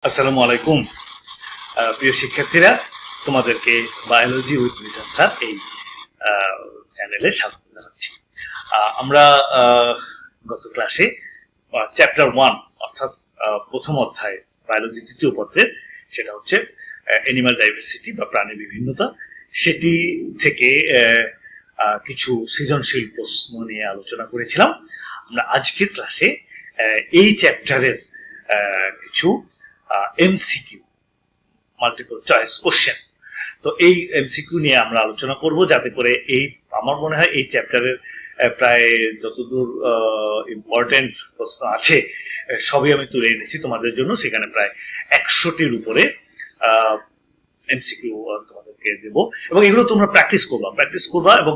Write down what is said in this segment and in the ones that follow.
আসসালামু আলাইকুম প্রিয় শিক্ষার্থীরা, তোমাদেরকে বায়োলজি উইথ রিসার্চ স্যার এই চ্যানেলে স্বাগত জানাচ্ছি। আমরা গত ক্লাসে চ্যাপ্টার 1 অর্থাৎ প্রথম অধ্যায় বায়োলজি দ্বিতীয় পত্রের, সেটা হচ্ছে অ্যানিমাল ডাইভার্সিটি বা প্রাণী বিভিন্নতা, সেটি থেকে কিছু সৃজনশীল প্রশ্ন নিয়ে আলোচনা করেছিলাম। আমরা আজকের ক্লাসে এই চ্যাপ্টারের কিছু এমসিকিউ মাল্টিপল চয়েস কোশ্চেন, তো এই এমসিকিউ নিয়ে আমরা আলোচনা করব, যাতে করে এই আমার মনে হয় এই চ্যাপ্টারের প্রায় যতদূর ইম্পর্টেন্ট প্রশ্ন আছে সবই আমি তুলে এনেছি তোমাদের জন্য। সেখানে প্রায় 100টির উপরে এমসিকিউ তোমাদেরকে দেব, এবং এগুলো তোমরা প্র্যাকটিস করবা এবং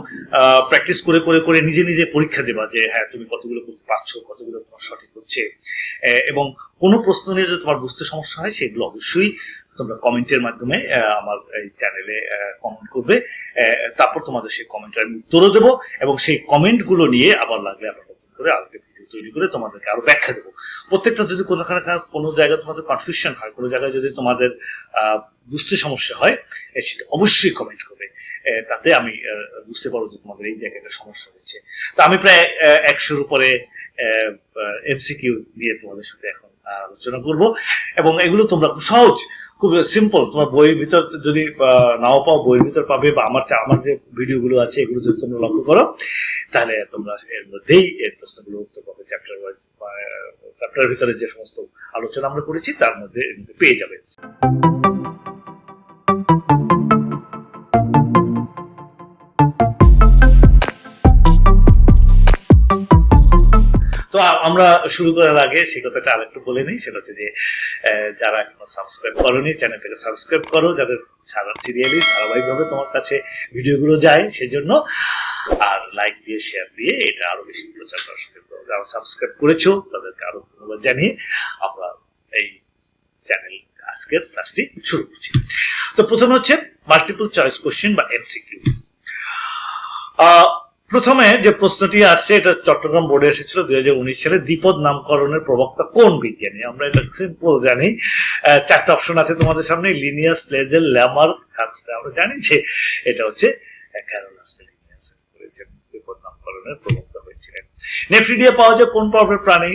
প্র্যাকটিস করে করে করে নিজে নিজে পরীক্ষা দেবা যে হ্যাঁ তুমি কতগুলো করতে পারছো, কতগুলো তোমার সঠিক হচ্ছে। এবং কোনো প্রশ্ন নিয়ে যদি তোমার বুঝতে সমস্যা হয় সেগুলো অবশ্যই তোমরা কমেন্টের মাধ্যমে আমার এই চ্যানেলে কমেন্ট করবে। তারপর তোমাদের সেই কমেন্টের আমি উত্তরও দেবো, এবং সেই কমেন্টগুলো নিয়ে আবার লাগলে আবার নতুন করে আরেকটা ভিডিও তৈরি করে তোমাদেরকে আরো ব্যাখ্যা দেবো। প্রত্যেকটা যদি কোনো জায়গায় তোমাদের কনফিউশন হয়, কোনো জায়গায় যদি তোমাদের বুঝতে সমস্যা হয়, সেটা অবশ্যই কমেন্ট করবে, তাতে আমি বুঝতে পারবো যে তোমাদের এই জায়গাটা সমস্যা হচ্ছে। তো আমি প্রায় 100-র উপরে এমসিকিউ দিয়ে তোমাদের সাথে এখন আলোচনা করব, এবং এগুলো তোমরা খুব সহজ, খুব সিম্পল। তোমার বইয়ের ভিতর যদি নাও পাও, বইয়ের ভিতর পাবে, বা আমার যে ভিডিওগুলো আছে এগুলো যদি তোমরা লক্ষ্য করো, তাহলে তোমরা এর মধ্যেই এর প্রশ্নগুলো উত্তর পাবে। চ্যাপ্টারের ভিতরে যে সমস্ত আলোচনা আমরা করেছি তার মধ্যে পেয়ে যাবে। তো আমরা শুরু করার আগে সেই কথাটা আরেকটু বলে নিই, সেটা হচ্ছে যে যারা এখনো সাবস্ক্রাইব করোনি, চ্যানেলটাকে সাবস্ক্রাইব করো, যাদের সারা সিরিয়ালি ধারাবাহিকভাবে তোমার কাছে ভিডিওগুলো যায় সেই জন্য। আর লাইক দিয়ে, শেয়ার দিয়ে এটা আরো বেশি প্রচার করা শুরু করো। যারা সাবস্ক্রাইব করেছো তাদেরকে আরো ধন্যবাদ জানিয়ে আমরা এই চ্যানেল আজকের ক্লাসটি শুরু করছি। তো প্রথমে হচ্ছে মাল্টিপল চয়েস কোশ্চেন বা এমসিকিউ। প্রথমে যে প্রশ্নটি আসছে, এটা চট্টগ্রাম বোর্ডে এসেছিল 2019 সালে। দ্বিপদ নামকরণের প্রবক্তা কোন বিজ্ঞানী? আমরা এটা সিম্পল জানি, 4টা অপশন আছে তোমাদের সামনে, লিনিয়াস, লেজেল, ল্যামার্ক, হাক্সলে। আমরা জানি যে এটা হচ্ছে ক্যারোলাস লিনিয়াস করেছেন, দ্বিপদ নামকরণের প্রবক্তা হয়েছিলেন। নেফ্রিডিয়া পাওয়া যায় কোন পর্বের প্রাণী?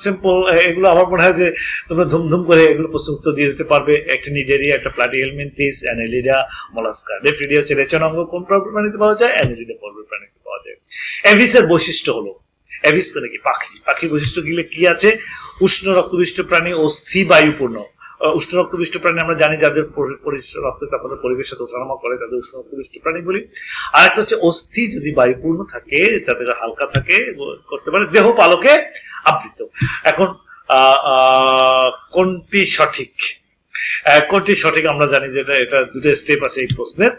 সিম্পল, এগুলো আমার মনে হয় যে তোমরা ধুমধুম করে এগুলো প্রশ্ন উত্তর দিয়ে দিতে পারবে। একটা নিজেরিয়া, একটা প্লাটিহেলমিনথিস, অ্যানেলিডা, মোলাস্কা। নেফ্রিডিয়া হচ্ছে রেচনাঙ্গ কোন পর্বের প্রাণীতে পাওয়া যায়? অ্যানেলিডা পর্বের প্রাণীতে পাওয়া যায়। এভিসের বৈশিষ্ট্য হলো, এভিস মানে কি? পাখি। পাখির বৈশিষ্ট্য কি আছে? উষ্ণ রক্তবিষ্ট প্রাণী, অস্থি বায়ুপূর্ণ। উষ্ণ রক্তবিষ্ট প্রাণী আমরা জানি যাদের রক্তের তাপমাত্রা পরিবেশের সাথে ওঠানামা করে তাদের উষ্ণ রক্তবিষ্ট প্রাণী বলি। আর একটা হচ্ছে অস্থি যদি বায়ুপূর্ণ থাকে, তাদের হালকা থাকে, করতে পারে, দেহ পালকে আবৃত। এখন কোনটি সঠিক? কোনটি সঠিক আমরা জানি যে এটা দুটো স্টেপ আছে এই প্রশ্নের।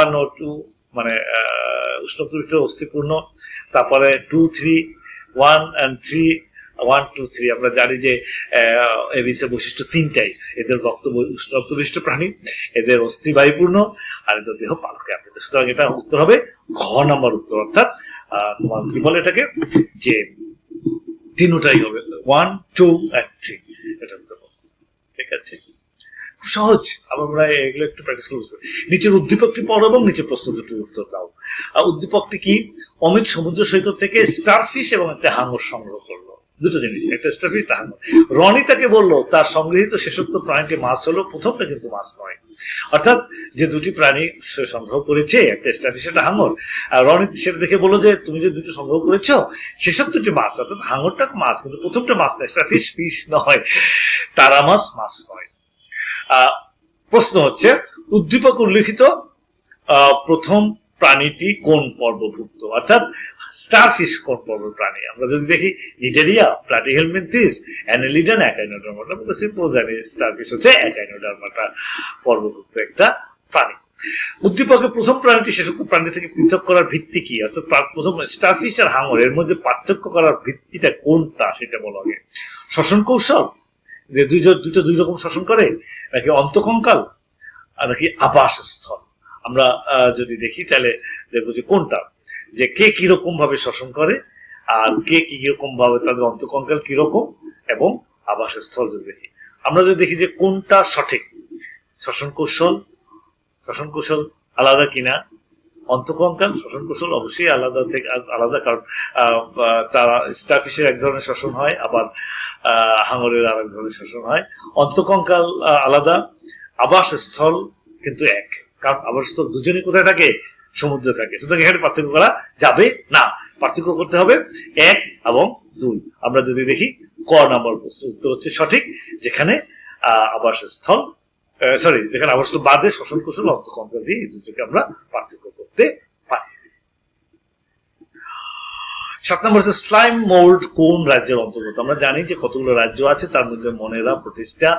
1 ও 2 মানে উষ্ণ রক্তবিষ্ট অস্থিপূর্ণ, তারপরে 2, 3, 1 and 3, 1, 2, 3। আমরা জানি যে এভিসের বৈশিষ্ট্য 3টাই, এদের উষ্ণ রক্তবিষ্ট প্রাণী, এদের অস্থি বায়ুপূর্ণ, আর এদের দেহ পালকে আবৃত। সুতরাং এটা উত্তর হবে ঘ নম্বর উত্তর, অর্থাৎ তোমার কি বলে এটাকে, যে তিনটাই হবে 1, 2 and 3, এটা উত্তর। ঠিক আছে, খুব সহজ। আমরা এগুলো একটু প্র্যাকটিস করবো। নিচের উদ্দীপকটি পড়ো এবং নিচের প্রশ্ন দুটির উত্তর দাও। উদ্দীপকটি কি? অমিত সমুদ্র সৈকত থেকে স্টারফিশ এবং একটা হাঙর সংগ্রহ করলো। দুটো জিনিস, একটা স্টারফিশ, একটা হাঙর। রনি তাকে বললো তার সংগৃহীত শেষোক্ত প্রাণীটি মাছ হলো, প্রথমটা কিন্তু মাছ নয়। অর্থাৎ যে দুটি প্রাণী সে সংগ্রহ করেছে, একটা স্টারফিশ, একটা হাঙর, আর রনি সেটা দেখে বললো যে তুমি যে দুটো সংগ্রহ করেছো শেষোক্তটি মাছ, অর্থাৎ হাঙরটা মাছ, কিন্তু প্রথমটা মাছ নয়, স্টারফিশ ফিশ নয়, তারা মাছ নয়। প্রশ্ন হচ্ছে উদ্দীপক উল্লিখিত প্রথম প্রাণীটি কোন পর্বভুক্ত? অর্থাৎ স্টারফিশ কোন পর্বের প্রাণী? আমরা যদি দেখি নিডেরিয়া, প্লাটিহেলমিনথিস, অ্যানেলিডা, একাইনোডার্মাটা। আমরা সিম্পল জানি স্টারফিশ হচ্ছে একাইনোডার্মাটা পর্বভুক্ত একটা প্রাণী। উদ্দীপকের প্রথম প্রাণীটি শেষোক্ত প্রাণী থেকে পৃথক করার ভিত্তি কি? অর্থাৎ প্রথম স্টারফিশ আর হাঙর এর মধ্যে পার্থক্য করার ভিত্তিটা কোনটা সেটা বলা হবে। শ্বসন কৌশল, যে দুটো দুই রকম শ্বসন করে, নাকি অন্তঃকঙ্কাল, আর নাকি আবাসস্থল? আমরা যদি দেখি তাহলে দেখবো যে কোনটা, যে কে কিরকম ভাবে শ্বসন করে, আর কে কিরকম ভাবে, তাদের অন্তঃকঙ্কাল কিরকম এবং আবাসস্থল যদি দেখি, আমরা যদি দেখি যে কোনটা সঠিক, শ্বসন কৌশল আলাদা কিনা, অন্তঃকঙ্কাল শ্বসন কৌশল অবশ্যই আলাদা, কারণ তারা স্টারফিশের এক ধরনের শ্বসন হয়, আবার হাঙরের আরেক ধরনের শ্বসন হয়। অন্তঃকঙ্কাল আলাদা, আবাসস্থল কিন্তু এক, কারণ আবাসস্থল দুজনে কোথায় থাকে, সমুদ্রে থাকে। সুতরাং এখানে পার্থক্য করা যাবে না, পার্থক্য করতে হবে 1 এবং 2। আমরা যদি দেখি ক নম্বর প্রশ্ন উত্তর হচ্ছে সঠিক, যেখানে আবাসস্থল যেখানে আবাসস্থল বাদে শ্বসন কৌশল অন্তঃকঙ্কাল দিয়ে এই দুটোকে আমরা পার্থক্য করতে পারি। 7 নম্বর হচ্ছে স্লাইম মোল্ড কোন রাজ্যের অন্তর্গত? আমরা জানি যে কতগুলো রাজ্য আছে, তার মধ্যে মনেরা, প্রোটিস্টা,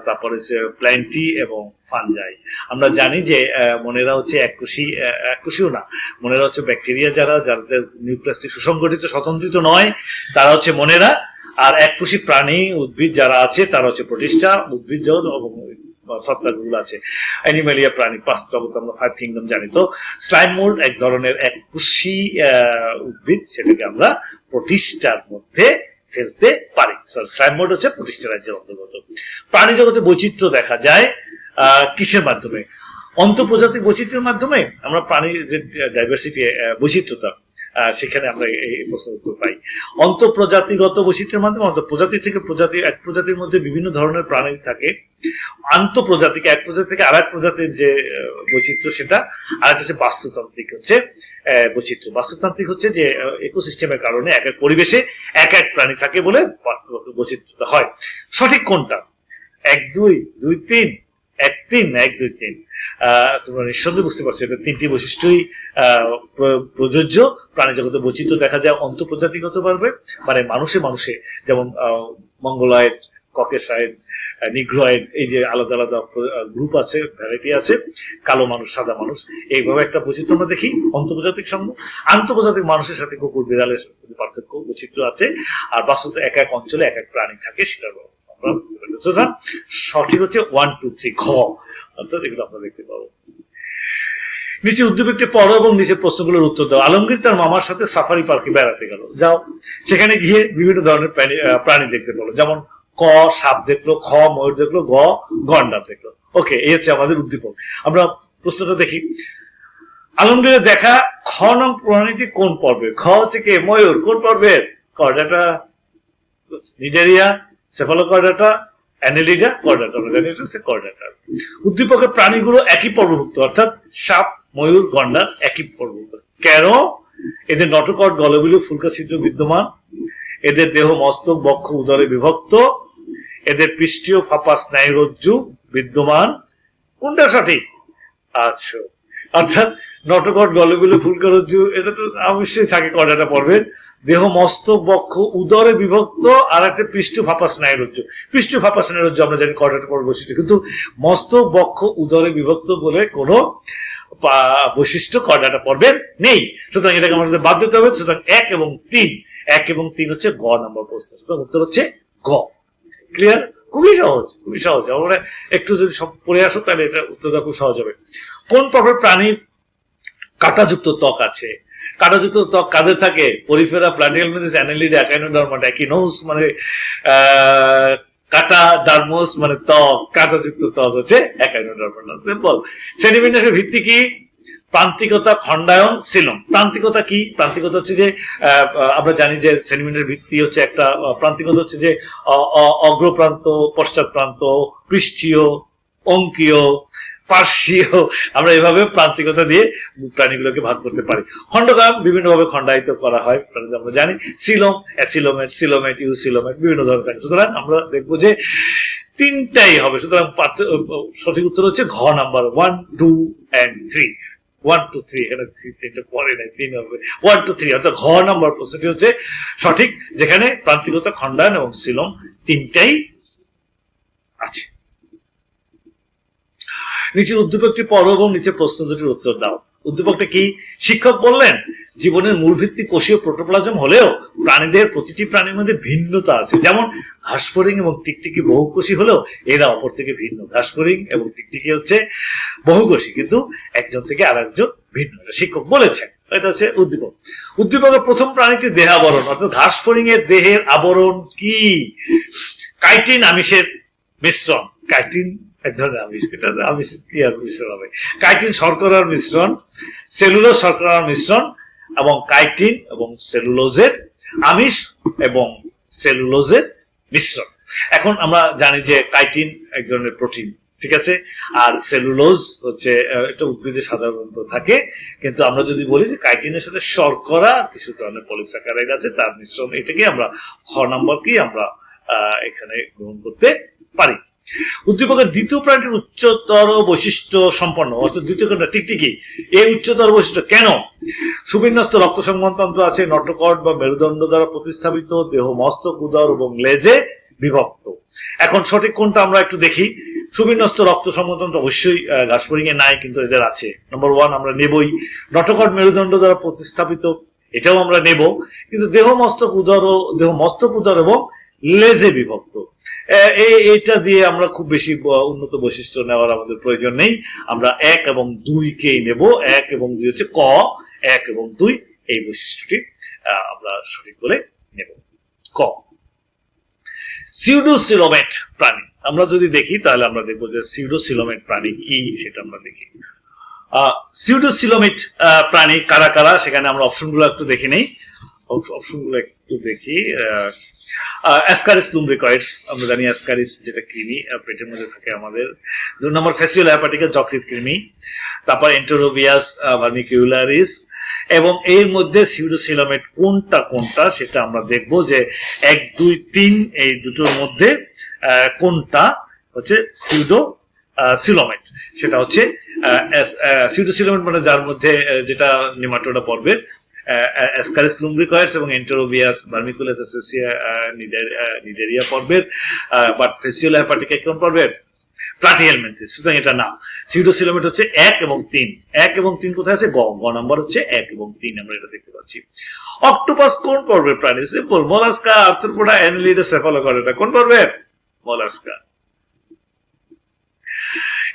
তারপরে হচ্ছে প্ল্যান্টি এবং ফানজাই। আমরা জানি যে মনেরা হচ্ছে এককোষীয় না, মনেরা হচ্ছে ব্যাকটেরিয়া যাদের নিউক্লিয়াসটি সুসংগঠিত স্বতন্ত্রিত নয়, তারা হচ্ছে মনেরা। আর এককোষী প্রাণী উদ্ভিদ যারা আছে তারা হচ্ছে প্রোটিস্টা, উদ্ভিদ এবং ছত্রাকগুলো আছে অ্যানিমালিয়া প্রাণী, 5 জগৎ আমরা 5 কিংডম জানি। তো স্লাইম মোল্ড এক ধরনের এককোষী উদ্ভিদ, সেটাকে আমরা প্রোটিস্টার মধ্যে ফেলতে পারি। স্লাইম মোল্ড হচ্ছে প্রোটিস্টা রাজ্যের অন্তর্গত। প্রাণী জগতে বৈচিত্র্য দেখা যায় কিসের মাধ্যমে? অন্তঃপ্রজাতিক বৈচিত্র্যের মাধ্যমে। আমরা প্রাণীর যে ডাইভার্সিটি, বৈচিত্র্যতা, সেখানে আমরা এই প্রশ্ন উত্তর পাই। অন্তঃপ্রজাতিগত বৈচিত্র্যের মাধ্যমে, অন্তঃপ্রজাতি থেকে প্রজাতি, এক প্রজাতির মধ্যে বিভিন্ন ধরনের প্রাণী থাকে। আন্তঃপ্রজাতিক, এক প্রজাতি থেকে আরেক প্রজাতির যে বৈচিত্র্য সেটা। আর একটা হচ্ছে বাস্তুতান্ত্রিক হচ্ছে বৈচিত্র্য। বাস্তুতান্ত্রিক হচ্ছে যে ইকোসিস্টেমের কারণে এক এক পরিবেশে এক এক প্রাণী থাকে বলে বৈচিত্র্যতা হয়। সঠিক কোনটা? 1 2 2 3, 1 3 1 2 3। তোমরা নিঃসন্দেহে বুঝতে পারছো এটা 3টি বৈশিষ্ট্যই প্রযোজ্য। প্রাণী জগতে বৈচিত্র্য দেখা যায় অন্তঃপ্রজাতিগত ভাবে, মানে মানুষে যেমন মঙ্গলয়েড, ককেসাইড, নিগ্রয়েড, এই যে আলাদা আলাদা গ্রুপ আছে, ভ্যারাইটি আছে, কালো মানুষ, সাদা মানুষ, এইভাবে একটা বৈচিত্র্য আমরা দেখি অন্তঃপ্রজাতিক সঙ্গে। আন্তঃপ্রজাতিক মানুষের সাথে কুকুর বিড়ালের পার্থক্য বৈচিত্র্য আছে। আর বাস্তবে এক এক অঞ্চলে এক এক প্রাণী থাকে, সেটার আমরা সঠিক হচ্ছে 1 2 3 ঘ, অর্থাৎ এগুলো আমরা দেখতে পাবো। নিচে উদ্দীপকটি পড়ো এবং নিচে প্রশ্নগুলোর উত্তর দাও। আলমগীর তার মামার সাথে সাফারি পার্কে বেড়াতে গেল। যাও, সেখানে গিয়ে বিভিন্ন ধরনের প্রাণী দেখতে পেলো, যেমন ক সাপ দেখলো, খ ময়ূর দেখলো, গ গন্ডার দেখলো। ওকে, এই হচ্ছে আমাদের উদ্দীপক। আমরা প্রশ্নটা দেখি। আলমগীরের দেখা খ নং প্রাণীটি কোন পর্বে? খ হচ্ছে কে? ময়ূর। কোন পর্বের? Chordata, Cnidaria, Cephalochordata, Annelida, Chordata. আমরা জানি এটা হচ্ছে কর্ডাটা। উদ্দীপকের প্রাণীগুলো একই পর্বভুক্ত, অর্থাৎ সাপ, ময়ূর, গন্ডার একই পর্বভুক্ত। কেন? এদের নটকট, গলবিলীয়, ফুলকা ছিদ্র বিদ্যমান, এদের দেহ মস্তক, বক্ষ, উদরে বিভক্ত, এদের পৃষ্ঠীয় ফাঁপা স্নায়ুরজ্জু বিদ্যমান। কোনটা সঠিক? আচ্ছা, অর্থাৎ নটকট, গলবিলীয়, ফুলকা রজ্জু, এটা তো অবশ্যই থাকে কর্ডাটা পর্বের। দেহ মস্তক, বক্ষ, উদরে বিভক্ত, আর একটা পৃষ্ঠ ফাঁপা স্নায়ুরজ্জু। পৃষ্ঠ ফাঁপা স্নায়ুরজ্জু আমরা জানি কর্ডাটা পর্ব বৈশিষ্ট্য, কিন্তু মস্তক, বক্ষ, উদরে বিভক্ত বলে কোনো বৈশিষ্ট্য কর্ডাটা পর্বের নেই। সুতরাং এটাকে আমাদের বাদ দিতে হবে। সুতরাং 1 এবং 3 হচ্ছে গ নম্বর প্রশ্ন। সুতরাং উত্তর হচ্ছে গ। ক্লিয়ার? খুবই সহজ। আমরা একটু যদি সব পড়ে আসো তাহলে এটা উত্তরটা খুব সহজ হবে। কোন পর্বের প্রাণীর কাঁটাযুক্ত ত্বক আছে? কাঁটাযুক্ত ত্বক কাদের থাকে? পরিফেরা, প্লাটিহেলমিনথেস, অ্যানেলিডা, একাইনোডার্মা, একিনোস মানে কাঁটা, ডার্মোস মানে ত্বক, কাঁটাযুক্ত ত্বক হচ্ছে একাইনোডার্মা। সিম্পল। শ্রেণীবিন্যাসের ভিত্তি কি? প্রান্তিকতা, খণ্ডায়ন, সিলম। প্রান্তিকতা কি? প্রান্তিকতা হচ্ছে যে আমরা জানি যে শ্রেণীবিন্যাসের ভিত্তি হচ্ছে একটা, প্রান্তিকতা হচ্ছে যে অগ্রপ্রান্ত, পশ্চাৎ প্রান্ত, পৃষ্ঠীয়, অঙ্কীয়, পার্শ্বীয়, আমরা এভাবে প্রান্তিকতা দিয়ে প্রাণীগুলোকে ভাগ করতে পারি। খণ্ডকায়ন বিভিন্ন ভাবে খণ্ডায়িত করা হয়, আমরা জানি। সিলোম, অ্যাসিলোমেট, সিলোমেট, ইউসিলোমেট, বিভিন্ন ধরনের থাকে। সুতরাং আমরা দেখবো যে 3টাই হবে। সুতরাং সঠিক উত্তর হচ্ছে ঘ নাম্বার 1 2 and 3। 1 2 3, এখানে 3টা পরে নাই, 3 হবে। 1 2 3 অর্থাৎ ঘ নাম্বার প্রশ্নটি হচ্ছে সঠিক, যেখানে প্রান্তিকতা, খণ্ডায়ন এবং সিলোম 3টাই আছে। নিচে উদ্দীপকটি পড়ো এবং নিচে প্রশ্ন দুটির উত্তর দাও। উদ্দীপকটা কি? শিক্ষক বললেন জীবনের মূল ভিত্তি কোষীয় প্রোটোপ্লাজম হলেও প্রাণীদের প্রতিটি প্রাণীর মধ্যে ভিন্নতা আছে। যেমন ঘাসফড়িং এবং টিকটিকি বহুকোষী হলেও এরা অপর থেকে ভিন্ন। ঘাসফড়িং এবং টিকটিকি হচ্ছে বহুকোষী, কিন্তু একজন থেকে আরেকজন ভিন্ন, এটা শিক্ষক বলেছেন। এটা হচ্ছে উদ্দীপক। উদ্দীপকের প্রথম প্রাণীটি দেহাবরণ, অর্থাৎ ঘাস ফড়িং এর দেহের আবরণ কি? কাইটিন আমিষের মিশ্রণ। কাইটিন এক ধরনের আমিষ, এটা আমিষ কি আর মিশ্রণ হবে? কাইটিন শর্করার মিশ্রণ, সেলুলোজ শর্করার মিশ্রণ, এবং কাইটিন এবং সেলুলোজের আমিষ এবং সেলুলোজের মিশ্রণ। এখন আমরা জানি যে কাইটিন এক ধরনের প্রোটিন, ঠিক আছে, আর সেলুলোজ হচ্ছে এটা উদ্ভিদে সাধারণত থাকে, কিন্তু আমরা যদি বলি যে কাইটিনের সাথে শর্করা কিছু ধরনের পলিস্যাকারাইড আছে তার মিশ্রণ, এটাকে আমরা খ নাম্বারকেই আমরা এখানে গ্রহণ করতে পারি। উদ্দীপকের দ্বিতীয় প্রাণীটির উচ্চতর বৈশিষ্ট্য সম্পন্ন, অর্থাৎ দ্বিতীয় কোনটা? টিকটিকি। এই উচ্চতর বৈশিষ্ট্য কেন? সুবিন্যস্ত রক্ত সংবহনতন্ত্র আছে, নটকট বা মেরুদণ্ড দ্বারা প্রতিস্থাপিত, দেহ মস্তক, উদর এবং লেজে বিভক্ত। এখন সঠিক কোনটা আমরা একটু দেখি। সুবিন্যস্ত রক্ত সংবহনতন্ত্র অবশ্যই ঘাস ফড়িং এ নাই, কিন্তু এদের আছে। নম্বর 1 আমরা নেবই। নটকট মেরুদণ্ড দ্বারা প্রতিস্থাপিত, এটাও আমরা নেব, কিন্তু দেহ মস্তক উদর এবং লেজে বিভক্ত। এইটা দিয়ে আমরা খুব বেশি উন্নত বৈশিষ্ট্য নেওয়ার আমাদের প্রয়োজন নেই, আমরা 1 এবং 2 কেই নেব। 1 এবং 2 হচ্ছে ক, 1 এবং 2 এই বৈশিষ্ট্যটি আমরা সঠিক বলে নেব। ক। সিউডোসিলোমেট প্রাণী আমরা যদি দেখি তাহলে আমরা দেখবো যে সিউডোসিলোমেট প্রাণী কি সেটা আমরা দেখি। সিউডোসিলোমেট প্রাণী কারা কারা, সেখানে আমরা অপশনগুলো একটু দেখে নেই। অপশনগুলো একটু দেখি। অ্যাসকারিস লুম্ব্রিকয়েডস, আমরা জানি অ্যাসকারিস যেটা কৃমি পেটের মধ্যে থাকে আমাদের। 2 নম্বর ফেসিওল হ্যাপাটিকা, যকৃৎ কৃমি। তারপর এন্টেরোবিয়াস ভার্মিকিউলারিস। এবং এর মধ্যে সিউডোসিলোমেট কোনটা কোনটা সেটা আমরা দেখব যে 1, 2, 3 এই দুটোর মধ্যে কোনটা হচ্ছে সিউডোসিলোমেট। সেটা হচ্ছে সিউডোসিলোমেট মানে যার মধ্যে যেটা নেমাটোডা পর্বের অ্যাসকারিস লুম্ব্রিকয়েডস এবং এন্টেরোবিয়াস ভার্মিকুলাস নিডেরিয়া পর্বের, বাট ফেসিওল হ্যাপাটিকা কোন পর্বের? প্লাটিহেলমিনথেস। সুতরাং এটা না। সিউডোসিলোমেট হচ্ছে 1 এবং 3। 1 এবং 3 কোথায় আছে? গ নাম্বার হচ্ছে 1 এবং 3 আমরা এটা দেখতে পাচ্ছি। অক্টোপাস কোন পর্বের প্রাণী? সিম্পল, মোলাস্কা, আর্থ্রোপোডা, অ্যানেলিডা, সেফালোকয়েড। কোন পর্বের? মোলাস্কা।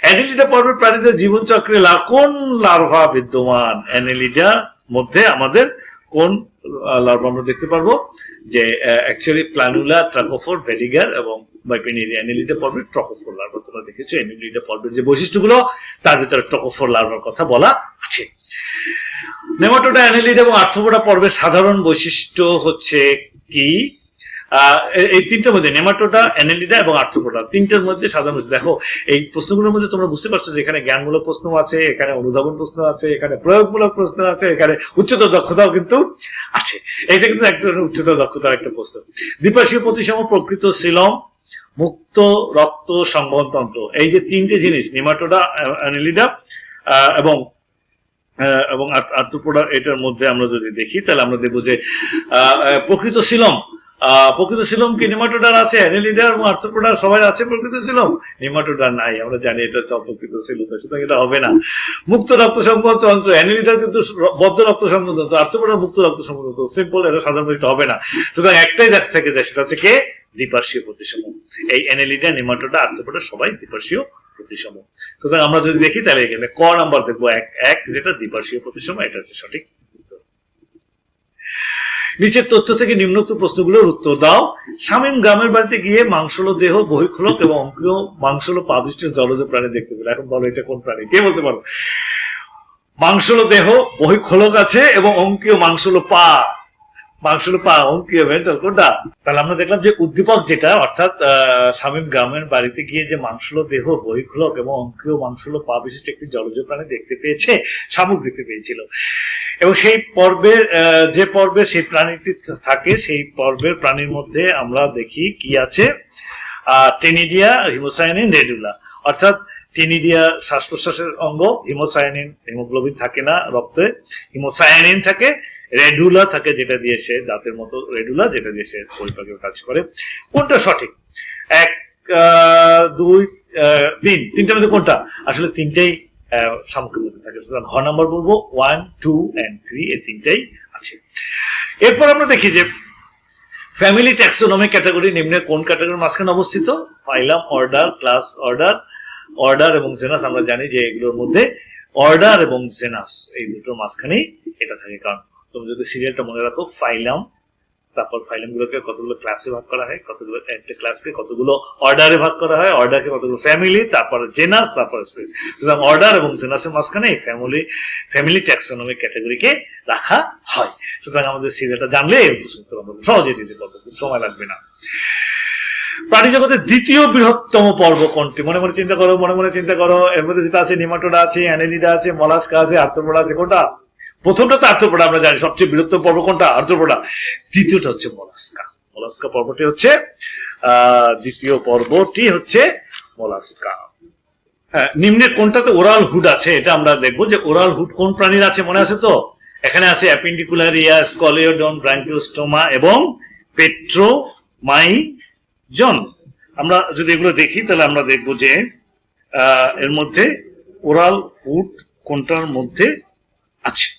অ্যানেলিডা পর্বের প্রাণীদের জীবন চক্রে কোন লার্ভা বিদ্যমান? অ্যানেলিডা মধ্যে আমাদের কোন লার্ভা আমরা দেখতে পারবো? যে অ্যাকচুয়ালি প্লানুলা, ট্রাকোফোর, ভেরিগার এবং বাইপেনিরিয়া। অ্যানেলিডা পর্বের ট্রকোফোর লার্ভা তোমরা দেখেছো। অ্যানেলিডা পর্বের যে বৈশিষ্ট্যগুলো তার ভিতরে ট্রকোফোর লার্ভার কথা বলা আছে। নেমাটোডা, অ্যানেলিডা এবং আর্থ্রোপোডা পর্বের সাধারণ বৈশিষ্ট্য হচ্ছে কি? এই তিনটার মধ্যে নেমাটোডা, অ্যানেলিডা এবং আর্থ্রোপোডা তিনটার মধ্যে সাধারণ দেখো। এই প্রশ্নগুলোর মধ্যে তোমরা বুঝতে পারছো যে এখানে জ্ঞানমূলক প্রশ্ন আছে, এখানে অনুধাবন প্রশ্ন আছে, এখানে প্রয়োগমূলক প্রশ্ন আছে, এখানে উচ্চতর দক্ষতাও কিন্তু আছে। এটা কিন্তু এক ধরনের উচ্চতর দক্ষতার একটা প্রশ্ন। দ্বিপার্শ্বীয় প্রতিসম, প্রকৃত সিলম, মুক্ত রক্ত সংবহনতন্ত্র, এই যে তিনটে জিনিস নেমাটোডা, অ্যানেলিডা এবং আর্থ্রোপোডা, এটার মধ্যে আমরা যদি দেখি তাহলে আমরা দেখবো যে প্রকৃত সিলম কি নেমাটোডার আছে? অ্যানেলিডার এবং আর্থ্রোপোডার সবাই আছে প্রকৃত সিলম, নেমাটোডার নাই। আমরা জানি এটা অপ্রকৃত সিলম, সুতরাং এটা হবে না। মুক্ত রক্ত সংবহনতন্ত্র, অ্যানেলিডার কিন্তু বদ্ধ রক্ত সংবহনতন্ত্র, আর্থ্রোপোডার মুক্ত রক্ত সংবহনতন্ত্র। সিম্পল, এটা সাধারণত এটা হবে না। সুতরাং একটাই দেখ থেকে যায়, সেটা হচ্ছে কে? দ্বিপার্শ্বীয় প্রতিসম। এই অ্যানেলিডা, নেমাটোডা, আর্থ্রোপোডা সবাই দ্বিপার্শ্বীয় প্রতিসম। সুতরাং আমরা যদি দেখি তাহলে এখানে ক নাম্বার দেখবো 1, যেটা দ্বিপার্শ্বীয় প্রতিসম, এটা হচ্ছে সঠিক উত্তর। নিচের তথ্য থেকে নিম্নোক্ত প্রশ্নগুলোর উত্তর দাও। শামীম গ্রামের বাড়িতে গিয়ে মাংসলো দেহ, বহিঃখলক এবং অঙ্কীয় মাংসলো পা বিশিষ্ট জলজ প্রাণী দেখতে পেল। এখন বলো এটা কোন প্রাণী? কে বলতে পারো? মাংসলো দেহ, বহিঃখলক আছে এবং অঙ্কীয় মাংসলো পা। অঙ্কীয় মেন্টাল কোনটা? তাহলে আমরা দেখলাম যে উদ্দীপক যেটা, অর্থাৎ শামীম গ্রামের বাড়িতে গিয়ে যে মাংসলো দেহ, বহিঃখলক এবং অঙ্কীয় মাংসলো পা বিশিষ্ট একটি জলজ প্রাণী দেখতে পেয়েছে, শামুক দেখতে পেয়েছিল। এবং সেই পর্বের যে পর্বে সেই প্রাণীটি থাকে, সেই পর্বের প্রাণীর মধ্যে আমরা দেখি কি আছে? টেনিডিয়া, হিমোসায়ানিন, রেডুলা। অর্থাৎ টেনিডিয়া শ্বাস প্রশ্বাসের অঙ্গ, হিমোসায়ানিন, হিমোগ্লোবিন থাকে না রক্তে, হিমোসায়ানিন থাকে, রেডুলা থাকে যেটা দিয়ে সে দাঁতের মতো রেডুলা, যেটা দিয়ে সে পরিপাকের কাজ করে। কোনটা সঠিক? 1, 2, 3 তিনটার মধ্যে কোনটা? আসলে তিনটাই শামুকের মধ্যে থাকে। সুতরাং ঘ নাম্বার বলবো 1, 2 and 3 এই তিনটাই আছে। এরপর আমরা দেখি যে ফ্যামিলি ট্যাক্সোনমি ক্যাটাগরি নিম্নের কোন ক্যাটাগরির মাঝখানে অবস্থিত? ফাইলাম, অর্ডার, ক্লাস, অর্ডার এবং জেনাস। আমরা জানি যে এগুলোর মধ্যে অর্ডার এবং জেনাস এই দুটোর মাঝখানেই এটা থাকে। কারণ তুমি যদি সিরিয়ালটা মনে রাখো, ফাইলাম, তারপর ফাইলাম গুলোকে কতগুলো ক্লাসে ভাগ করা হয়, কতগুলো একটা ক্লাসকে কতগুলো অর্ডারে ভাগ করা হয়, অর্ডারকে কতগুলো ফ্যামিলি, তারপর জেনাস, তারপর স্পিস। সুতরাং অর্ডার এবং জেনাসের মাঝখানে এই ফ্যামিলি ট্যাক্সোনমিক ক্যাটাগরিকে রাখা হয়। সুতরাং আমাদের সিরিয়ালটা জানলে এই প্রশ্ন আমরা সহজে দিতে পারবো, খুব সময় লাগবে না। প্রাণী জগতের দ্বিতীয় বৃহত্তম পর্ব কোনটি? মনে মনে চিন্তা করো। এর মধ্যে যেটা আছে নিমাটোডা আছে, অ্যানেলিডা আছে, মলাস্কা আছে, আর্থ্রোপোডা আছে। কোনটা? প্রথমটা তো আর্থ্রোপোডা, আমরা জানি সবচেয়ে বৃহত্তম পর্ব কোনটা? আর্থ্রোপোডা। দ্বিতীয়টা হচ্ছে মোলাস্কা। মোলাস্কা পর্বটি হচ্ছে দ্বিতীয় পর্বটি হচ্ছে মোলাস্কা। হ্যাঁ, নিম্নের কোনটাতে ওরাল হুড আছে এটা আমরা দেখবো যে ওরাল হুড কোন প্রাণীর আছে, মনে আছে তো? এখানে আছে অ্যাপেন্ডিকুলারিয়া, স্কলিওডন, ব্রাঙ্কিওস্টোমা এবং পেট্রোমাইজন। আমরা যদি এগুলো দেখি তাহলে আমরা দেখবো যে এর মধ্যে ওরাল হুড কোনটার মধ্যে আছে।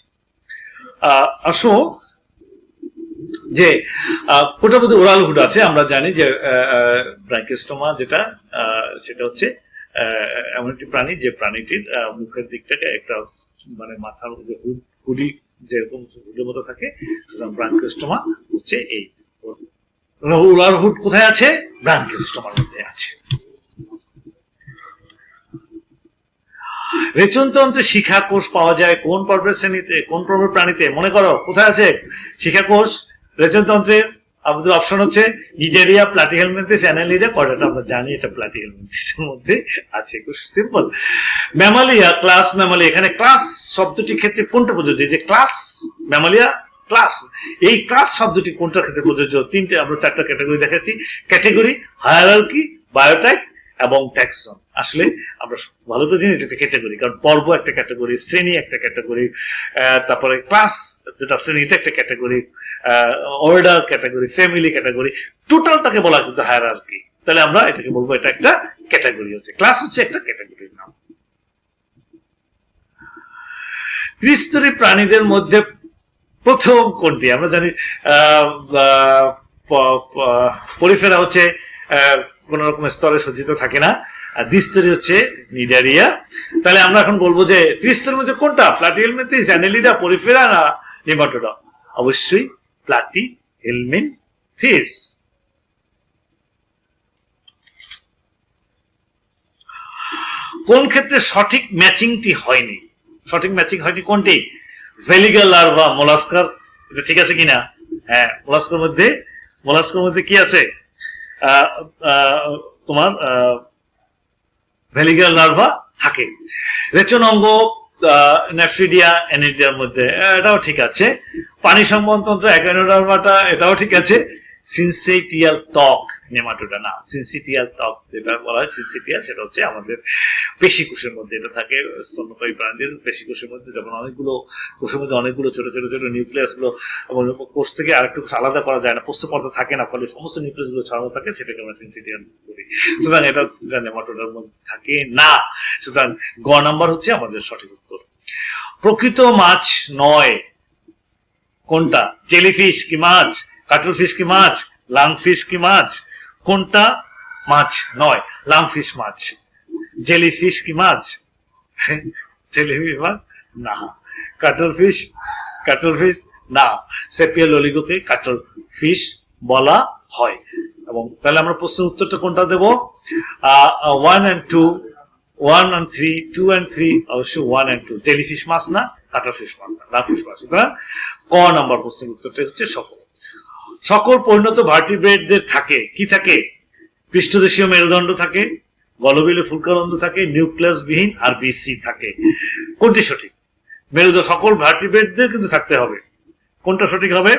আসো যে কোটার মধ্যে ওরাল হুড আছে। আমরা জানি যে ব্রাঙ্কিওস্টোমা যেটা সেটা হচ্ছে এমন একটি প্রাণী যে প্রাণীটির মুখের দিকটাকে একটা মানে মাথার মধ্যে হুডি যেরকম হুডের মতো থাকে, ব্রাঙ্কিওস্টোমা হচ্ছে এই। ওরাল হুড কোথায় আছে? ব্রাঙ্কিওস্টোমার মধ্যে আছে। রেচনতন্ত্রে শিখা কোষ পাওয়া যায় কোন পর্বের শ্রেণীতে, কোন পর্বের প্রাণীতে? মনে করো কোথায় আছে শিখা কোষ রেচনতন্ত্রের? আমাদের অপশন হচ্ছে নিজেরিয়া, প্লাটিহেলমিনথিস, অ্যানালিডা। কয়টা আমরা জানি এটা প্লাটিহেলমিনথিসের মধ্যে আছে, খুব সিম্পল। Mammalia, class Mammalia. এখানে ক্লাস শব্দটির ক্ষেত্রে কোনটা প্রযোজ্য? যে ক্লাস ম্যামালিয়া ক্লাস, এই ক্লাস শব্দটি কোনটার ক্ষেত্রে প্রযোজ্য? তিনটে, আমরা চারটা ক্যাটাগরি দেখাচ্ছি। ক্যাটাগরি, হায়ারার্কি, বায়োটাইপ এবং ট্যাক্সন। আসলে আমরা ভালো করে জানি এটা ক্যাটাগরি, কারণ পর্ব একটা ক্যাটাগরি, শ্রেণী একটা ক্যাটাগরি, তারপরে ক্লাস যেটা শ্রেণী এটা একটা category, order category, family category, টোটালটাকে বলা কিন্তু হায়ারার্কি। তাহলে আমরা এটাকে বলবো এটা একটা ক্যাটাগরি হচ্ছে, ক্লাস হচ্ছে একটা ক্যাটাগরির নাম। ত্রিস্তরী প্রাণীদের মধ্যে প্রথম কোনটি? আমরা জানি পরিফেরা হচ্ছে কোন রকমের স্তরে সজ্জিত থাকে না, আর দ্বিস্তরী হচ্ছে নিডারিয়া। তাহলে আমরা এখন বলবো যে ত্রিস্তরের মধ্যে কোনটা? প্লাটিহেলমিনথিস, অ্যানেলিডা, পরিফেরা না নেমাটোডা? অবশ্যই প্লাটিহেলমিনথিস। কোন ক্ষেত্রে সঠিক ম্যাচিংটি হয়নি? সঠিক ম্যাচিং হয়নি কোনটি? ভেলিগার লার্ভা, মোলাস্কার। এটা ঠিক আছে কিনা? হ্যাঁ, মোলাস্কার মধ্যে কি আছে? তোমার ভেলিগার লার্ভা থাকে। রেচন অঙ্গ নেফ্রিডিয়া, অ্যানিডিয়ার মধ্যে, এটাও ঠিক আছে। পানি সংবহনতন্ত্র অ্যাকাইনোডার্মাটা, এটাও ঠিক আছে। সিনসিটিয়াল ত্বক নেমাটোডা না। সিনসিটিয়াল ত্বক যেটা বলা হয় সিনসিটিয়াল, সেটা হচ্ছে আমাদের পেশি কোষের মধ্যে এটা থাকে। স্তন্যপায়ী প্রাণীদের পেশি কোষের মধ্যে যেমন অনেকগুলো কোষের মধ্যে অনেকগুলো ছোট ছোট ছোট নিউক্লিয়াস গুলো কোষ থেকে আরেকটু আলাদা করা যায় না, প্রস্থপর্দা থাকে না, ফলে সমস্ত নিউক্লিয়াস গুলো ছড়ানো থাকে, সেটাকে আমরা সিনসিটিয়াল বলি। সুতরাং এটা নেমাটোডার মধ্যে থাকে না। সুতরাং গ নাম্বার হচ্ছে আমাদের সঠিক উত্তর। প্রকৃত মাছ নয় কোনটা? জেলিফিশ কি মাছ? কাটলফিশ কি মাছ? লাংফিশ কি মাছ? কোনটা মাছ নয়? লাংফিশ মাছ। জেলিফিশ কি মাছ? জেলিফিশ মাছ না। কাটলফিশ না। সেপিয়াল অলিগোকে কাটলফিশ বলা হয়। এবং তাহলে আমরা প্রশ্নের উত্তরটা কোনটা দেব? 1 and 2, 1 and 3, 2 and 3, অবশ্যই 1 and 2। জেলিফিশ মাছ না, কাটলফিশ মাছ না, লাংফিশ মাছ। ক নাম্বার প্রশ্নের উত্তরটা হচ্ছে সকল পরিণত ভার্টিব্রেটদের থাকে কি থাকে? পৃষ্ঠদেশীয় মেরুদণ্ড থাকে, গলবিলে ফুলকারন্ধ্র থাকে, নিউক্লিয়াস বিহীন আরবিসি থাকে। কোনটি সঠিক? মেরুদণ্ড সকল ভার্টিব্রেটদের কিন্তু থাকতে হবে। কোনটা সঠিক হবে?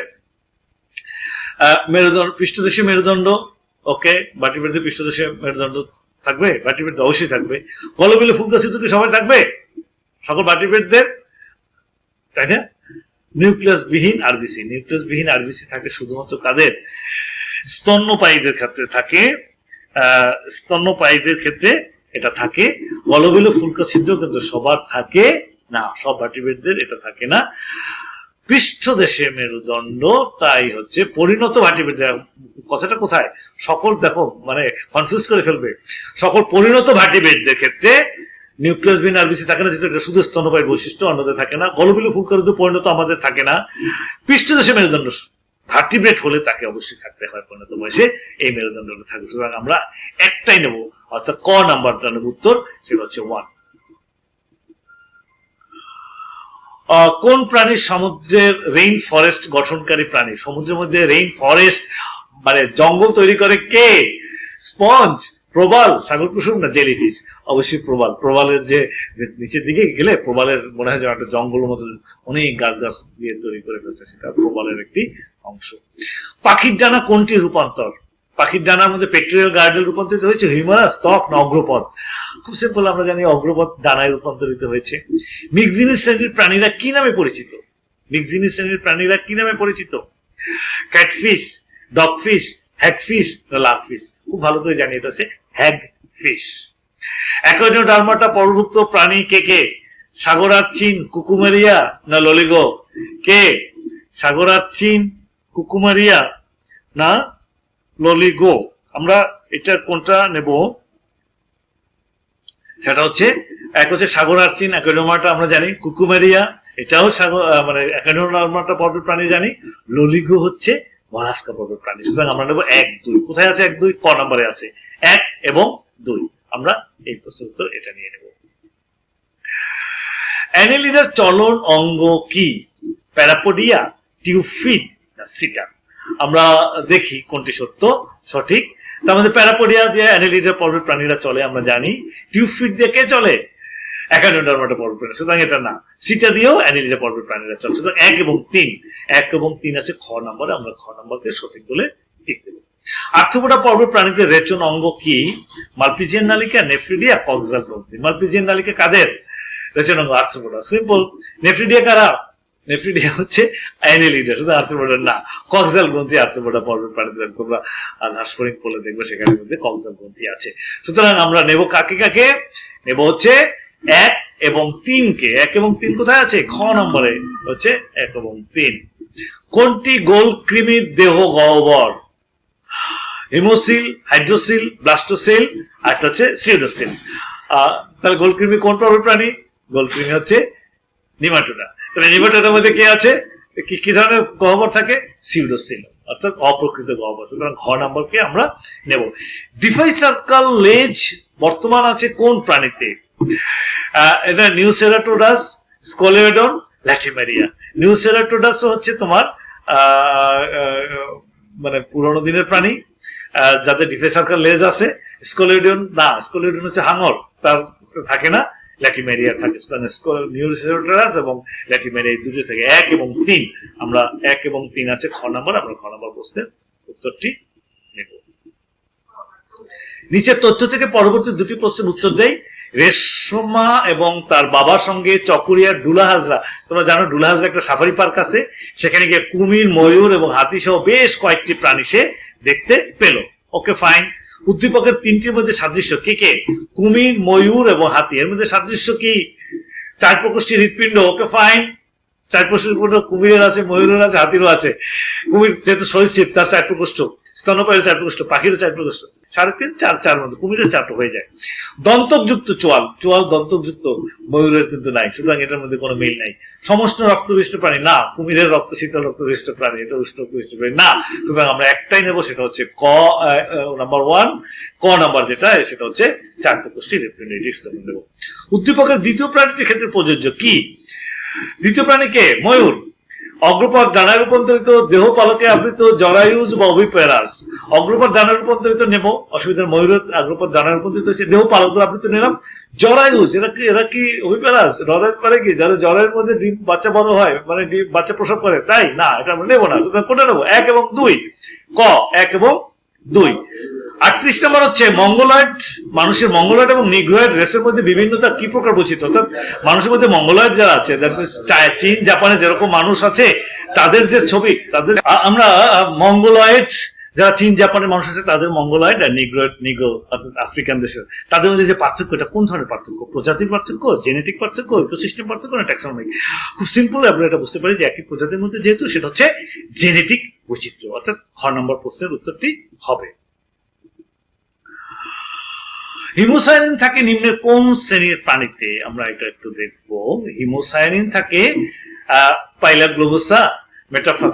মেরুদণ্ড, পৃষ্ঠদেশীয় মেরুদণ্ড। ওকে, ভার্টিব্রেটদের পৃষ্ঠদেশীয় মেরুদণ্ড থাকবে, ভার্টিব্রেট অবশ্যই থাকবে। গলবিলে ফুলকারচিত্র কি সবাই থাকবে? সকল ভার্টিব্রেটদের, তাই না? নিউক্লিয়াস বিহীন আরবিসি। নিউক্লিয়াস বিহীন আরবিসি থাকে শুধুমাত্র কাদের? স্তন্যপায়ীদের ক্ষেত্রে থাকে। স্তন্যপায়ীদের ক্ষেত্রে এটা থাকে। গলবিল ফুলকা ছিদ্র কিন্তু সবার থাকে না, সব ভার্টিব্রেটদের এটা থাকে না। পৃষ্ঠদেশে মেরুদণ্ড তাই হচ্ছে পরিণত ভার্টিব্রেটদের। কথাটা কোথায়? সকল, দেখো মানে কনফিউজ করে ফেলবে। সকল পরিণত ভার্টিব্রেটদের ক্ষেত্রে নিউক্লিয়াসবিহীন আরবিসি থাকে না, যেটা এটা শুধু স্তন্যপায়ী বৈশিষ্ট্য, অন্যদের থাকে না। গলবিলীয় ফুলকারুতে পরিণত আমাদের থাকে না। পৃষ্ঠদেশে মেরুদণ্ড ভার্টিব্রেট হলে তাকে অবশ্যই থাকতে হয় পরিণত বয়সে, এই মেরুদণ্ডটা থাকবে। সুতরাং আমরা একটাই নেব, অর্থাৎ ক নাম্বারটা নেব উত্তর, সেটা হচ্ছে 1। কোন প্রাণী সমুদ্রের রেইন ফরেস্ট গঠনকারী প্রাণী? সমুদ্রের মধ্যে রেইন ফরেস্ট মানে জঙ্গল তৈরি করে কে? স্পঞ্জ, প্রবাল, সাগর কুসুম না জেলিফিশ? অবশ্যই প্রবাল। প্রবালের যে নিচের দিকে গেলে প্রবালের মনে হয় যে একটা জঙ্গলের মতো অনেক গাছ গাছ দিয়ে তৈরি করে ফেলছে, সেটা প্রবালের একটি অংশ। পাখির ডানা কোনটি রূপান্তর? পাখির ডানার মধ্যে পেট্রিয়াল গার্ডেল রূপান্তরিত হয়েছে, হিউমারাস, ত্বক না অগ্রপদ? খুব সিম্পল, আমরা জানি অগ্রপদ ডানায় রূপান্তরিত হয়েছে। মিক্সিনি শ্রেণীর প্রাণীরা কি নামে পরিচিত? মিক্সিনি শ্রেণীর প্রাণীরা কি নামে পরিচিত? ক্যাটফিশ, ডগফিশ, হ্যাগফিশ না লাভফিশ? খুব ভালো করে জানি, এটা হচ্ছে হ্যাগফিশ। অ্যাকোয়ারিওডার্মাটা পর্বভুক্ত প্রাণী কে কে? সাগরার্চিন, কুকুমারিয়া না ললিগো? কে? সাগরার্চিন, কুকুমারিয়া না ললিগো? আমরা এটা কোনটা নেব? সেটা হচ্ছে এক হচ্ছে সাগরার্চিন, অ্যাকোয়ারিওডার্মাটা আমরা জানি। কুকুমারিয়া এটাও মানে অ্যাকোয়ারিওডার্মাটা পর্বের প্রাণী জানি। ললিগো হচ্ছে মলাস্কা পর্বের প্রাণী। সুতরাং আমরা নেব 1, 2। কোথায় আছে 1, 2? ক নম্বরে আছে 1 এবং 2। আমরা এই প্রশ্নের উত্তর এটা নিয়ে নেব। অ্যানেলিডার চলন অঙ্গ কি? প্যারাপোডিয়া, টিউফিড না সিটা? আমরা দেখি কোনটি সত্য সঠিক। তার মধ্যে প্যারাপোডিয়া দিয়ে অ্যানেলিডার পর্বের প্রাণীরা চলে আমরা জানি। টিউফিড দিয়ে কে চলে? অ্যাকোয়ারিওডার্মাটা পর্বের প্রাণী, সুতরাং এটা না। সিটা দিয়েও অ্যানেলিডার পর্বের প্রাণীরা চলে। সুতরাং 1 এবং 3, 1 এবং 3 আছে খ নম্বরে। আমরা খ নম্বরকে সঠিক বলে টিক দেব। আর্থ্রোপোডা পর্বের প্রাণীদের রেচন অঙ্গ কি? মালপিজিয়ান নালিকা, নেফ্রিডিয়া, কক্সাল গ্রন্থি? মালপিজিয়ান নালিকা কাদের রেচন অঙ্গ? আর্থ্রোপোডা। সিম্পল। নেফ্রিডিয়া কারা? নেফ্রিডিয়া হচ্ছে অ্যানেলিডা, শুধু আর্থ্রোপোডা না। কক্সাল গ্রন্থি আর্থ্রোপোডা পর্বের প্রাণীদের, তোমরা ঘাসফড়িং পড়লে দেখবে সেখানে মধ্যে কক্সাল গ্রন্থি আছে। সুতরাং আমরা নেব কাকে কাকে? নেব হচ্ছে 1 এবং 3 কে। 1 এবং 3 কোথায় আছে? খ নম্বরে হচ্ছে 1 এবং 3। কোনটি গোল কৃমির দেহ গহ্বর? হিমোসিল, হাইড্রোসিল, ব্লাস্টোসিল, আর হচ্ছে সিউডোসিল। তাহলে গোলকৃমি কোন পর্বের প্রাণী? গোলকৃমি হচ্ছে নিমাটোডা। তাহলে নিমাটোডার মধ্যে কে আছে? কি ধরনের গহ্বর থাকে? সিউডোসিল, অর্থাৎ অপ্রকৃত গহ্বর। সুতরাং ঘ নম্বরকে আমরা নেব। ডিফাই সার্কাল লেজ বর্তমান আছে কোন প্রাণীতে? এটা নিউসেরাটোডাস, স্কোলিওডন, ল্যাটিমেরিয়া। নিউসেরাটোডাস হচ্ছে তোমার মানে পুরোনো দিনের প্রাণী, যাদের ডিফাই সার্কাল লেজ আছে। স্কোলিওডন না, স্কোলিওডন হচ্ছে হাঙর, তার থাকে না। ল্যাটিমেরিয়া থাকে। সুতরাং নিউসেরাটোডাস এবং ল্যাটিমেরিয়া দুটো থেকে 1 এবং 3। আমরা 1 এবং 3 আছে খ নম্বর। আমরা খ নম্বর প্রশ্নের উত্তরটি নেব। নিচের তথ্য থেকে পরবর্তী দুটি প্রশ্নের উত্তর দেয়। রেশমা এবং তার বাবার সঙ্গে চকরিয়ার ডুলা হাজরা, তোমরা জানো ডুলা হাজরা একটা সাফারি পার্ক আছে, সেখানে গিয়ে কুমির, ময়ূর এবং হাতি সহ বেশ কয়েকটি প্রাণী সে দেখতে পেল। Okay fine. উদ্দীপকের 3টির মধ্যে সাদৃশ্য কে কে? কুমির, ময়ূর এবং হাতি। এর মধ্যে সাদৃশ্য কি? 4 প্রকোষ্ঠী হৃৎপিণ্ড। Okay fine. 4 প্রকোষ্ঠী হৃৎপিণ্ড কুমিরের আছে, ময়ূরের আছে, হাতিরও আছে। কুমির যেহেতু সরীসৃপ, তার 4 প্রকোষ্ঠ। স্তন্যপায়ীর 4 প্রকোষ্ঠ, পাখিরও 4 প্রকোষ্ঠ। 3.5, 4 মধ্যে কুমিরের 4টা হয়ে যায়। দন্তকযুক্ত চোয়াল, চোয়াল দন্তকযুক্ত, ময়ূরের কিন্তু নাই। সুতরাং এটার মধ্যে কোনো মিল নাই। সমস্ত রক্তবিষ্ট প্রাণী না, কুমিরের রক্ত শীতল রক্তবিষ্ট প্রাণী, এটা উষ্ণবিষ্ট প্রাণী না। সুতরাং আমরা একটাই নেব, সেটা হচ্ছে ক নাম্বার 1। ক নাম্বার যেটা সেটা হচ্ছে 4 প্রকোষ্ঠী হৃৎপিণ্ড, এটি নেব। উদ্দীপকের দ্বিতীয় প্রাণীটির ক্ষেত্রে প্রযোজ্য কি? দ্বিতীয় প্রাণীকে ময়ূর। অগ্রপদ ডানায় রূপান্তরিত, দেহ পালকে আবৃত, জরায়ুজ বা অভিপ্যারাস? অগ্রপদ ডানায় রূপান্তরিত নেব, অসুবিধার। ময়ূরের অগ্রপদ ডানায় রূপান্তরিত হচ্ছে, দেহ পালক আবৃত নিলাম। জরায়ুজ, এরা কি অভিপ্যারাস? জরায়ুজ পারে কি? যারা জরায়ুর মধ্যে ডিম বাচ্চা বড় হয়, মানে ডিম বাচ্চা প্রসব করে, তাই না? এটা আমরা নেবো না। কোনটা নেবো? 1 এবং 2। ক 1 এবং 2। 38 নম্বর হচ্ছে মঙ্গলয়েড। মানুষের মঙ্গলয়েড এবং নিগ্রয়েড রেসের মধ্যে বিভিন্নতা কি প্রকার বৈচিত্র্য? অর্থাৎ মানুষের মধ্যে মঙ্গলয়েড যারা আছে, চীন জাপানে যেরকম মানুষ আছে, তাদের যে ছবি, তাদের আমরা মঙ্গলয়েড যারা চীন জাপানের মানুষ আছে তাদের মঙ্গলয়েড, আর নিগ্রয়েড নিগ্রো অর্থাৎ আফ্রিকান দেশের, তাদের মধ্যে যে পার্থক্য, এটা কোন ধরনের পার্থক্য? প্রজাতির পার্থক্য, জেনেটিক পার্থক্য, ইকোসিস্টেম পার্থক্য না ট্যাক্সোনমিক? খুব সিম্পল, আমরা এটা বুঝতে পারি যে একই প্রজাতির মধ্যে যেহেতু, সেটা হচ্ছে জেনেটিক বৈচিত্র্য। অর্থাৎ খ নম্বর প্রশ্নের উত্তরটি হবে। হিমোসায়ানিন থাকে নিম্নের কোন শ্রেণীর প্রাণীতে? আমরা এটা একটু দেখবো। হিমোসায়ানিন থাকে পাইলাগ্লোবোসা,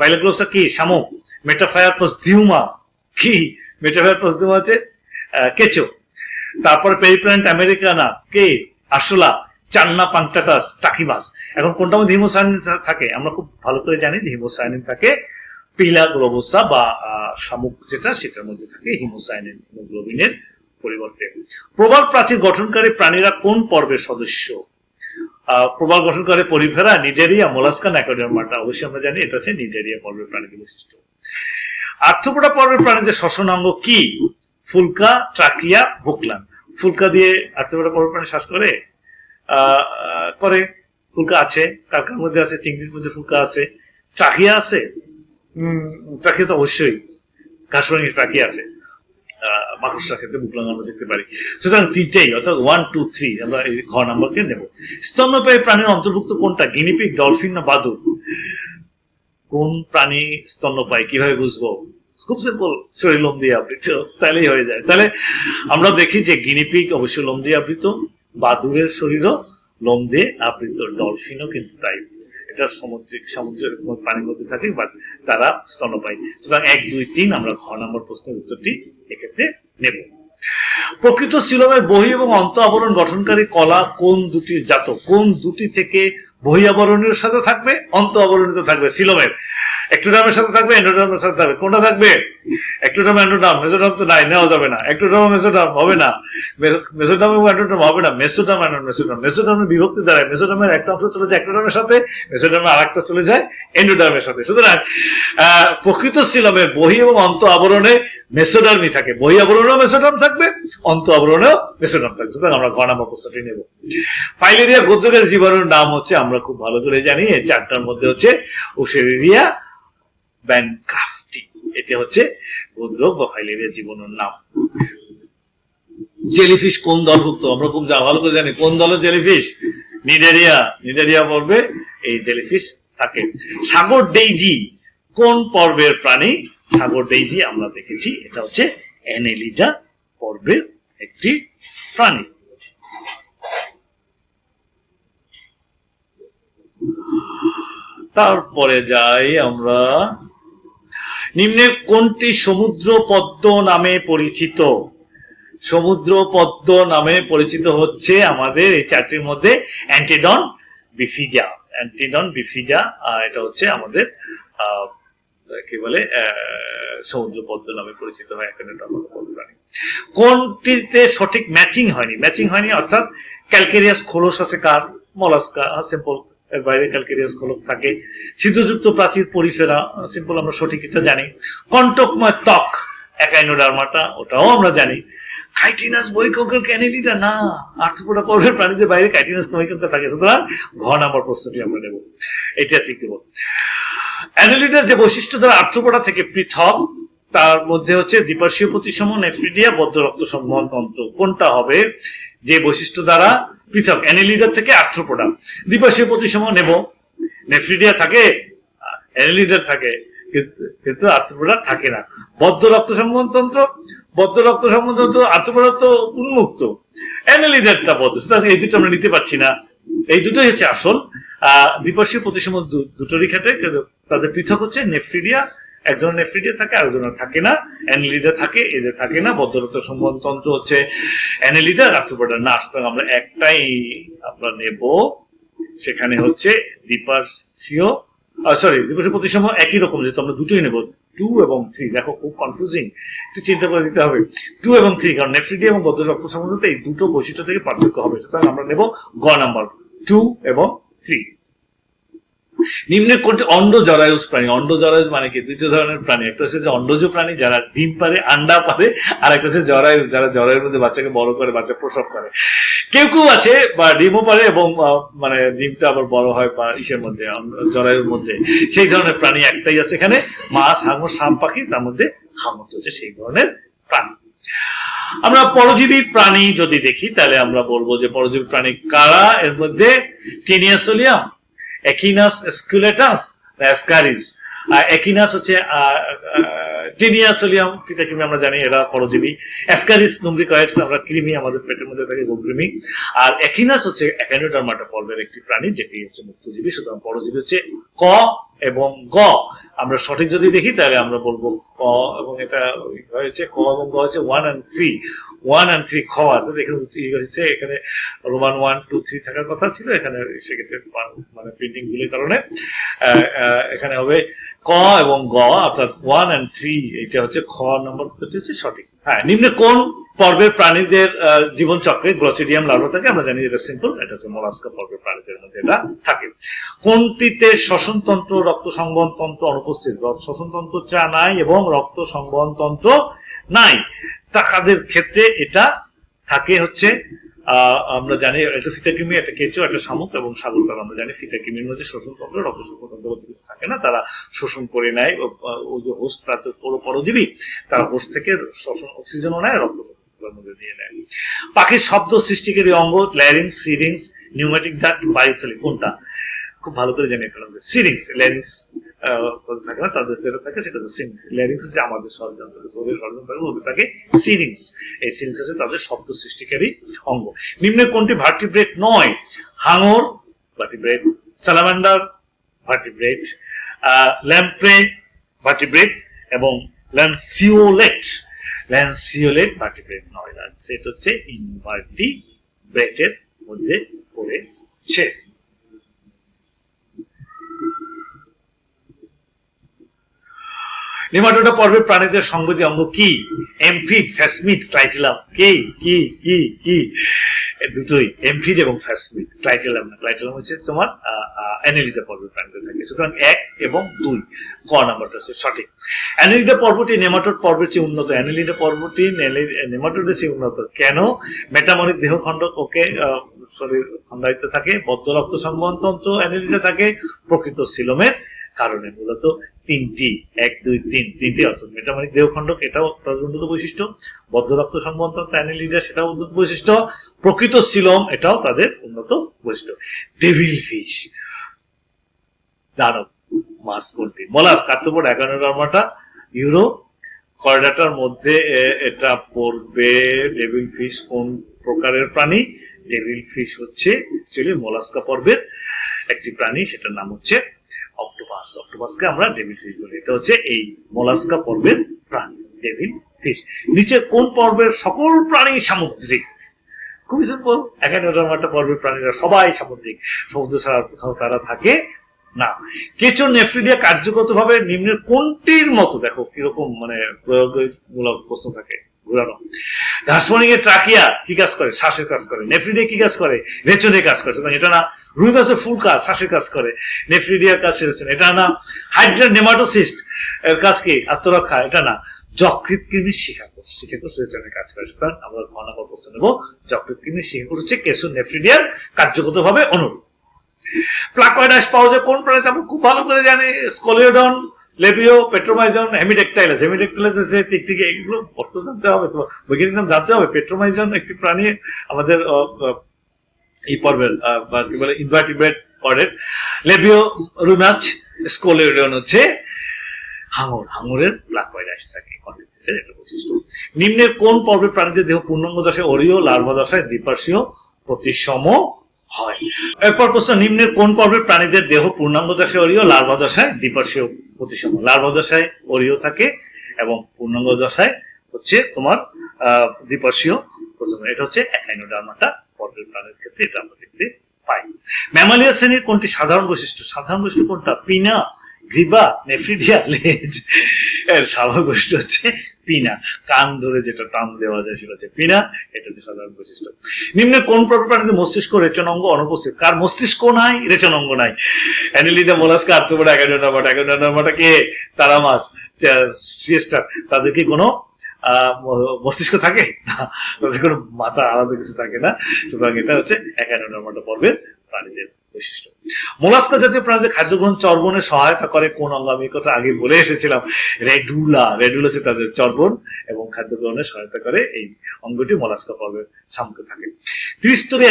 পাইলাগ্লোবোসা কি? শামুক। মেটাফায়ার প্রসদিউমা কি? মেটাফায়ার প্রসদিউমা হচ্ছে কেঁচো। তারপরে পেরিপ্ল্যান্ট আমেরিকানা কে? আরশোলা। চান্না পাংটাটাস টাকি মাছ। এখন কোনটার মধ্যে হিমোসায়ানিন থাকে? আমরা খুব ভালো করে জানি যে হিমোসায়ানিন থাকে পিলাগ্লোবোসা বা শামুক যেটা, সেটার মধ্যে থাকে হিমোসায়ানিন, হিমোগ্লোবিনের পরিবর্তে। প্রবাল প্রাচীর গঠনকারী প্রাণীরা কোন পর্বের সদস্য? প্রবাল গঠনকারী পরিফেরা, নিডেরিয়া, মোলাস্কা, ন্যাকোডার্মাটা। অবশ্যই আমরা জানি এটা হচ্ছে নিডেরিয়া পর্বের প্রাণীদের বৈশিষ্ট্য। আর্থ্রোপোডা পর্বের প্রাণীদের শ্বসনাঙ্গ কি? ফুলকা, ট্রাকিয়া, বুকলান। ফুলকা দিয়ে আর্থ্রোপোডা পর্বের প্রাণী শ্বাস করে? করে। ফুলকা আছে, কার মধ্যে আছে? চিংড়ির মধ্যে ফুলকা আছে। ট্রাকিয়া আছে? ট্রাকিয়া তো অবশ্যই, কাশফড়িংয়ের ট্রাকিয়া আছে। মাকড়সার ক্ষেত্রে বুকলাং আমরা দেখতে পারি। সুতরাং তিনটেই, অর্থাৎ 1, 2, 3 আমরা এই ঘ নাম্বারকে নেব। স্তন্যপায়ী প্রাণীর অন্তর্ভুক্ত কোনটা? গিনিপিগ, ডলফিন না বাদুড়? কোন প্রাণী স্তন্যপায়ী কিভাবে বুঝবো? খুব সিম্পল, শরীর লোম দিয়ে আবৃত, তাহলেই হয়ে যায়। তাহলে আমরা দেখি যে গিনিপিগ অবশ্যই লোম দিয়ে আবৃত, বাদুড়ের শরীরও লোম দিয়ে আবৃত, ডলফিনও কিন্তু তাই। এটা সামুদ্রিক পানির মধ্যে থাকে, বাট তারা স্তন্যপায়ী। সুতরাং 1, 2, 3 আমরা ঘ নম্বর প্রশ্নের উত্তরটি এক্ষেত্রে নেব। প্রকৃত সিলোমের বহি এবং অন্ত আবরণ গঠনকারী কলা কোন দুটির জাত? কোন দুটি থেকে বহি আবরণের সাথে থাকবে, অন্ত আবরণীতে থাকবে? সিলোমের একটোডার্মের সাথে থাকবে, এন্ডোডার্মের সাথে থাকবে। কোনটা থাকবে? Ectoderm, endoderm. মেসোডার্ম তো নাই, নেওয়া যাবে না। একটোডার্ম, মেসোডার্ম হবে না। মেসোডার্ম এবং এন্ডোডার্ম হবে না। Mesoderm, mesoderm. মেসোডার্মের বিভক্তি দ্বারা মেসোডার্মের একটা অংশ চলে যায় একটোডার্মের সাথে, মেসোডার্মের আরেকটা চলে যায় এন্ডোডার্মের সাথে। সুতরাং প্রকৃত সিলোমের বহি এবং অন্ত আবরণে মেসোডার্মই থাকে। বহি আবরণেও মেসোডার্ম থাকবে, অন্ত আবরণেও মেসোডার্ম থাকবে। সুতরাং আমরা ঘ নম্বর প্রশ্নটি নেব। ফাইলেরিয়া গদ্যকের জীবাণুর নাম হচ্ছে, আমরা খুব ভালো করে জানি, এই চারটার মধ্যে হচ্ছে ওশেরিয়া ব্যানক্রাফটি। এটা হচ্ছে গদ্যক বা ফাইলেরিয়া জীবাণুর নাম। জেলিফিশ কোন দলভুক্ত? আমরা খুব ভালো করে জানি কোন দলের জেলিফিশ? নিডেরিয়া। নিডেরিয়া পর্বে এই জেলিফিশ থাকে। সাগর ডেইজি কোন পর্বের প্রাণী? সাগর ডেইজি আমরা দেখেছি এটা হচ্ছে অ্যানেলিডা পর্বের একটি প্রাণী। তারপরে যাই আমরা, নিম্নের কোনটি সমুদ্র পদ্ম নামে পরিচিত? সমুদ্র পদ্ম নামে পরিচিত হচ্ছে আমাদের এই চারটির মধ্যে অ্যান্টিডন বিফিডা। অ্যান্টিডন বিফিডা এটা হচ্ছে আমাদের কি বলে সমুদ্র পদ্ম নামে পরিচিত হয়। কোনটিতে সঠিক ম্যাচিং হয়নি? ম্যাচিং হয়নি অর্থাৎ ক্যালকেরিয়াস খোলস আছে কার? মলাস্কা। সিম্পল, এর বাইরে ক্যালকেরিয়াস খোলস থাকে। ছিদ্রযুক্ত প্রাচীর পরিফেরা, সিম্পল, আমরা সঠিক এটা জানি। কণ্টকময় ত্বক একাইনোডার্মাটা, ওটাও আমরা জানি। কাইটিনাস বহিকঙ্কাল অ্যানেলিডা না, আর্থ্রোপোডা পর্বের প্রাণীদের বাইরে কাইটিনাস বহিকঙ্কাল থাকে। সুতরাং ঘ নম্বর প্রশ্নটি আমরা নেব, এটা ঠিক দেব। অ্যানেলিডার যে বৈশিষ্ট্য দ্বারা আর্থ্রোপোডা থেকে পৃথক, তার মধ্যে হচ্ছে দ্বিপার্শ্বীয় প্রতিসম, নেফ্রিডিয়া, বদ্ধ রক্ত সংবহন তন্ত্র। কোনটা হবে যে বৈশিষ্ট্য দ্বারা পৃথক অ্যানেলিডার থেকে আর্থ্রোপোডা? দ্বিপার্শ্বীয় প্রতিসম নেব, নেফ্রিডিয়া থাকে, অ্যানেলিডার থাকে, কিন্তু আর্থ্রোপোডা থাকে না। বদ্ধ রক্ত সংবহন তন্ত্র, বদ্ধ রক্ত সংবহন তন্ত্র, আর্থ্রোপোডা তো উন্মুক্ত, অ্যানেলিডারটা বদ্ধ। সুতরাং এই দুটো আমরা নিতে পারছি না, এই দুটোই হচ্ছে আসল। দ্বিপার্শ্বীয় প্রতিসম দুটোরই ক্ষেত্রে তাদের পৃথক হচ্ছে নেফ্রিডিয়া, একজনের নেফ্রিডিয়া থাকে আরেকজনের থাকে না, অ্যানেলিডা থাকে, এদের থাকে না। বদ্ধ রক্ত সংবহন তন্ত্র হচ্ছে অ্যানেলিডার, আর্থ্রোপোডা না। সুতরাং আমরা একটাই আমরা নেব, সেখানে হচ্ছে দ্বিপার্শ্বীয় দ্বিপার্শ্বীয় প্রতিসম একই রকম, যেহেতু আমরা দুটোই নেব, 2 এবং 3। দেখো খুব কনফিউজিং, একটু চিন্তা করে দিতে হবে। 2 এবং 3, কারণ নেফ্রিডিয়া এবং বদ্ধ রক্ত সংবহন এই দুটো বৈশিষ্ট্য থেকে পার্থক্য হবে। সুতরাং আমরা নেব গ নাম্বার, 2 এবং 3। নিম্নের কোনটি অন্ড জরায়ুজ প্রাণী? অন্ড জরায়ুজ মানে কি? দুইটা ধরনের প্রাণী, একটা হচ্ছে যে অন্ডজ প্রাণী যারা ডিম পারে, আন্ডা পারে, আর একটা হচ্ছে জরায়ুজ যারা জরায়ুর মধ্যে বাচ্চাকে বড় করে, বাচ্চা প্রসব করে। কেউ কেউ আছে বা ডিমও পারে এবং মানে ডিমটা আবার বড় হয় বা ইসের মধ্যে, জরায়ুর মধ্যে। সেই ধরনের প্রাণী একটাই আছে এখানে, মাছ, হাঙর, শাম পাখি, তার মধ্যে হাঙর হচ্ছে সেই ধরনের প্রাণী। আমরা পরজীবী প্রাণী যদি দেখি তাহলে আমরা বলবো যে পরজীবী প্রাণী কারা? এর মধ্যে টিনিয়াসোলিয়াম, একিনাস স্কুলেটাস, অ্যাসকারিস। একিনাস হচ্ছে টিনিয়া সোলিয়াম ফিতাকৃমি আমরা জানি এরা পরজীবী। অ্যাসকারিস নুম্ব্রিকয়েডস আমরা কৃমি, আমাদের পেটের মধ্যে থাকে গোকৃমি। আর একিনাস হচ্ছে একাইনোডার্মাটা পর্বের একটি প্রাণী, যেটি হচ্ছে মুক্তজীবী। সুতরাং পরজীবী হচ্ছে ক এবং গ। আমরা সঠিক যদি দেখি তাহলে আমরা বলবো ক, এবং এটা হয়েছে ক এবং গ হচ্ছে 1 and 3, 1 and 3 খ। হচ্ছে এখানে রোমান 1 2 3 থাকার কথা ছিল, এখানে এসে গেছে মানে প্রিন্টিং ভুলের কারণে। এখানে হবে ক এবং গ, অর্থাৎ 1 and 3, এটা হচ্ছে খ নম্বর হচ্ছে সঠিক। হ্যাঁ, নিম্নে কোন পর্বের প্রাণীদের জীবন চক্রে গ্লচিডিয়াম লার্ভা থাকে? আমরা জানি এটা সিম্পল, এটা হচ্ছে মোলাস্কা পর্বের প্রাণীদের মধ্যে এটা থাকে। কোনটিতে শ্বসনতন্ত্র, রক্ত সংবহন তন্ত্র অনুপস্থিত? শ্বসনতন্ত্র চা নাই এবং রক্ত সংবহন তন্ত্র নাই, তাদের ক্ষেত্রে এটা থাকে হচ্ছে আমরা জানি এটা ফিতাকৃমি, একটা কেঁচো, একটা শামুক এবং সাগরতল। আমরা জানি ফিতাকৃমির মধ্যে শোষণতন্ত্র, রক্ত সংবহন তন্ত্র কিছু থাকে না, তারা শোষণ করে নেয়। ওই যে হোস্ট পরজীবী, তারা হোস্ট থেকে শোষণ অক্সিজেনও নেয়, রক্ত মধ্যে দিয়ে নেয়। পাখির শব্দ সৃষ্টিকারী অঙ্গ ল্যারিংস, সিরিংস, নিউমেটিক ডাক্ট, বায়ুথলি, কোনটা? খুব ভালো করে জেনে ফেলাম যে সিরিংস, ল্যারিংস থাকে না, তাদের যেটা থাকে সেটা হচ্ছে সিরিংস। ল্যারিংস হচ্ছে আমাদের ষড়যন্ত্র, ওদের ষড়যন্ত্র ওদের থাকে সিরিংস। এই সিরিংস হচ্ছে তাদের শব্দ সৃষ্টিকারী অঙ্গ। নিম্নে কোনটি ভার্টিব্রেট নয়? হাঙর vertebrate, salamander vertebrate, lamprey vertebrate এবং ল্যান্সিওলেট ভার্টিব্রেট নয়। সেটা হচ্ছে ইনভার্টিব্রেটের মধ্যে পড়েছে। নেমাটোডা পর্বের প্রাণীদের সংগতি অঙ্গ কি? এমফিড, ফ্যাসমিড, ক্লাইটেলাম। কি দুটোই, এমফিড এবং ফ্যাসমিড, ক্লাইটেলাম না। ক্লাইটেলাম হচ্ছে তোমার অ্যানেলিডা পর্বের প্রাণীদের থাকে। সুতরাং 1 এবং 2 ক নাম্বারটা হচ্ছে সঠিক। অ্যানেলিডা পর্বটি নেমাটোড পর্বের চেয়ে উন্নত। অ্যানেলিডা পর্বটি নেমাটোডের চেয়ে উন্নত কেন? মেটামরিক দেহখণ্ড ওকে শরীর খণ্ডায়িত থাকে, বদ্ধ রক্ত সংবহন তন্ত্র অ্যানেলিডা থাকে, প্রকৃত সিলোমের কারণে। মূলত তিনটি, 1 2 3 তিনটি, অর্থাৎ মেটামরিক দেহখণ্ড এটাও তাদের উন্নত বৈশিষ্ট্য, বদ্ধ রক্ত সংবহন তন্ত্র অ্যানেলিডা সেটাও উন্নত বৈশিষ্ট্য, প্রকৃত সিলোম এটাও তাদের উন্নত বৈশিষ্ট্য। ডেভিল ফিশ, দানব মাছ কোনটি? মোলাস্ক, আর্থ্রোপড, একাইনোডার্মাটা, ইউরো কর্ডাটার মধ্যে এটা পড়বে। ডেভিল ফিশ কোন প্রকারের প্রাণী? ডেভিল ফিশ হচ্ছে অ্যাকচুয়ালি মোলাস্কা পর্বের একটি প্রাণী, সেটার নাম হচ্ছে অক্টোপাস। অক্টোপাসকে আমরা ডেভিল ফিশ বলি। এটা হচ্ছে এই মোলাস্কা পর্বের প্রাণী, ডেভিল ফিশ। নিচে কোন পর্বের সকল প্রাণী সামুদ্রিক? খুবই সিম্পল, একাইনোডার্মাটা পর্বের প্রাণীরা সবাই সামুদ্রিক, সমুদ্র ছাড়া কোথাও তারা থাকে না। কেঁচো নেফ্রিডিয়া কার্যগতভাবে নিম্নের কোনটির মতো? দেখো কিরকম মানে প্রয়োগমূলক প্রশ্ন থাকে, ঘুরানো। ঘাসমণিকে ট্রাকিয়া কি কাজ করে? শ্বাসের কাজ করে। নেফ্রিডিয়া কি কাজ করে? রেচনের কাজ করে। এটা না। রুই মাছের ফুল কাজ, শ্বাসের কাজ করে। নেফ্রিডিয়ার কাজ রেচন, এটা না। হাইড্রা নেমাটোসিস্ট এর কাজ কি? আত্মরক্ষা, এটা না। যকৃৎ কৃমির শিখাকোষ রেচনের কাজ করে। সুতরাং আমরা ঘ নম্বর প্রশ্ন নেব। যকৃৎ কৃমির শিখাকোষ হচ্ছে কেঁচো নেফ্রিডিয়ার কার্যগতভাবে অনুরূপ। প্লাকয়েডাস পাওয়া যায় কোন প্রাণীতে? আমরা খুব ভালো করে জানি, স্কলিওডন, লেবিও, পেট্রোমাইজন, হেমিডেকটাইলাস। হেমিডেকটাইলাস হচ্ছে টিকটিকি। এগুলো অর্থ জানতে হবে, তোমার বৈজ্ঞানিক নাম জানতে হবে। পেট্রোমাইজন একটি প্রাণী আমাদের এই পর্বের কি বলে ইনভার্টিব্রেট পর্বের। লেবিও রুমাচ, স্কলিওডন হচ্ছে হাঙর। হাঙরের প্লাকয়েডাস থাকে, এটা বৈশিষ্ট্য। নিম্নের কোন পর্বের প্রাণীদের দেহ পূর্ণাঙ্গ দশায় অরীয়, লার্ভা দশায় দ্বিপার্শ্বীয় প্রতিসম হয়? এরপর প্রশ্ন, নিম্নের কোন পর্বের প্রাণীদের দেহ পূর্ণাঙ্গ দশায় অরীয়, লার্ভা দশায় দ্বিপার্শ্বীয় প্রতিসম? লার্ভা দশায় অরীয় থাকে এবং পূর্ণাঙ্গ দশায় হচ্ছে তোমার দ্বিপার্শ্বীয় প্রতিসম। এটা হচ্ছে একাইনোডার্মাটা পর্বের প্রাণীর ক্ষেত্রে এটা আমরা দেখতে পাই। ম্যামালিয়া শ্রেণীর কোনটি সাধারণ বৈশিষ্ট্য? সাধারণ বৈশিষ্ট্য কোনটা? পিনা, গ্রীবা, নেফ্রিডিয়া, লেজ। এর স্বাভাবিক বৈশিষ্ট্য হচ্ছে পিনা, কান ধরে যেটা টান দেওয়া যায় সেটা হচ্ছে পিনা, এটা হচ্ছে সাধারণ বৈশিষ্ট্য। নিম্নে কোন পর্বের প্রাণীতে মস্তিষ্ক, রেচন অঙ্গ অনুপস্থিত? কার মস্তিষ্ক নাই, রেচন অঙ্গ নাই? Annelida, Mollusca, arthropod, Echinodermata. Echinodermata কে? তারা মাছ, সিয়েস্টার। তাদের কি কোনো মস্তিষ্ক থাকে না, তাদের কোনো মাথা আলাদা কিছু থাকে না। সুতরাং এটা হচ্ছে একাইনোডার্মাটা পর্বের প্রাণীদের বৈশিষ্ট্য। মোলাস্কা জাতীয় প্রাণীদের খাদ্য গ্রহণ চর্বণে সহায়তা করে কোন অঙ্গ? আমি কথা আগে বলে এসেছিলাম, রেডুলা। রেডুলা হচ্ছে তাদের চর্বণ এবং খাদ্য গ্রহণে সহায়তা করে, এই অঙ্গটি মোলাস্কা পর্বের সামনে থাকে। ত্রিস্তরী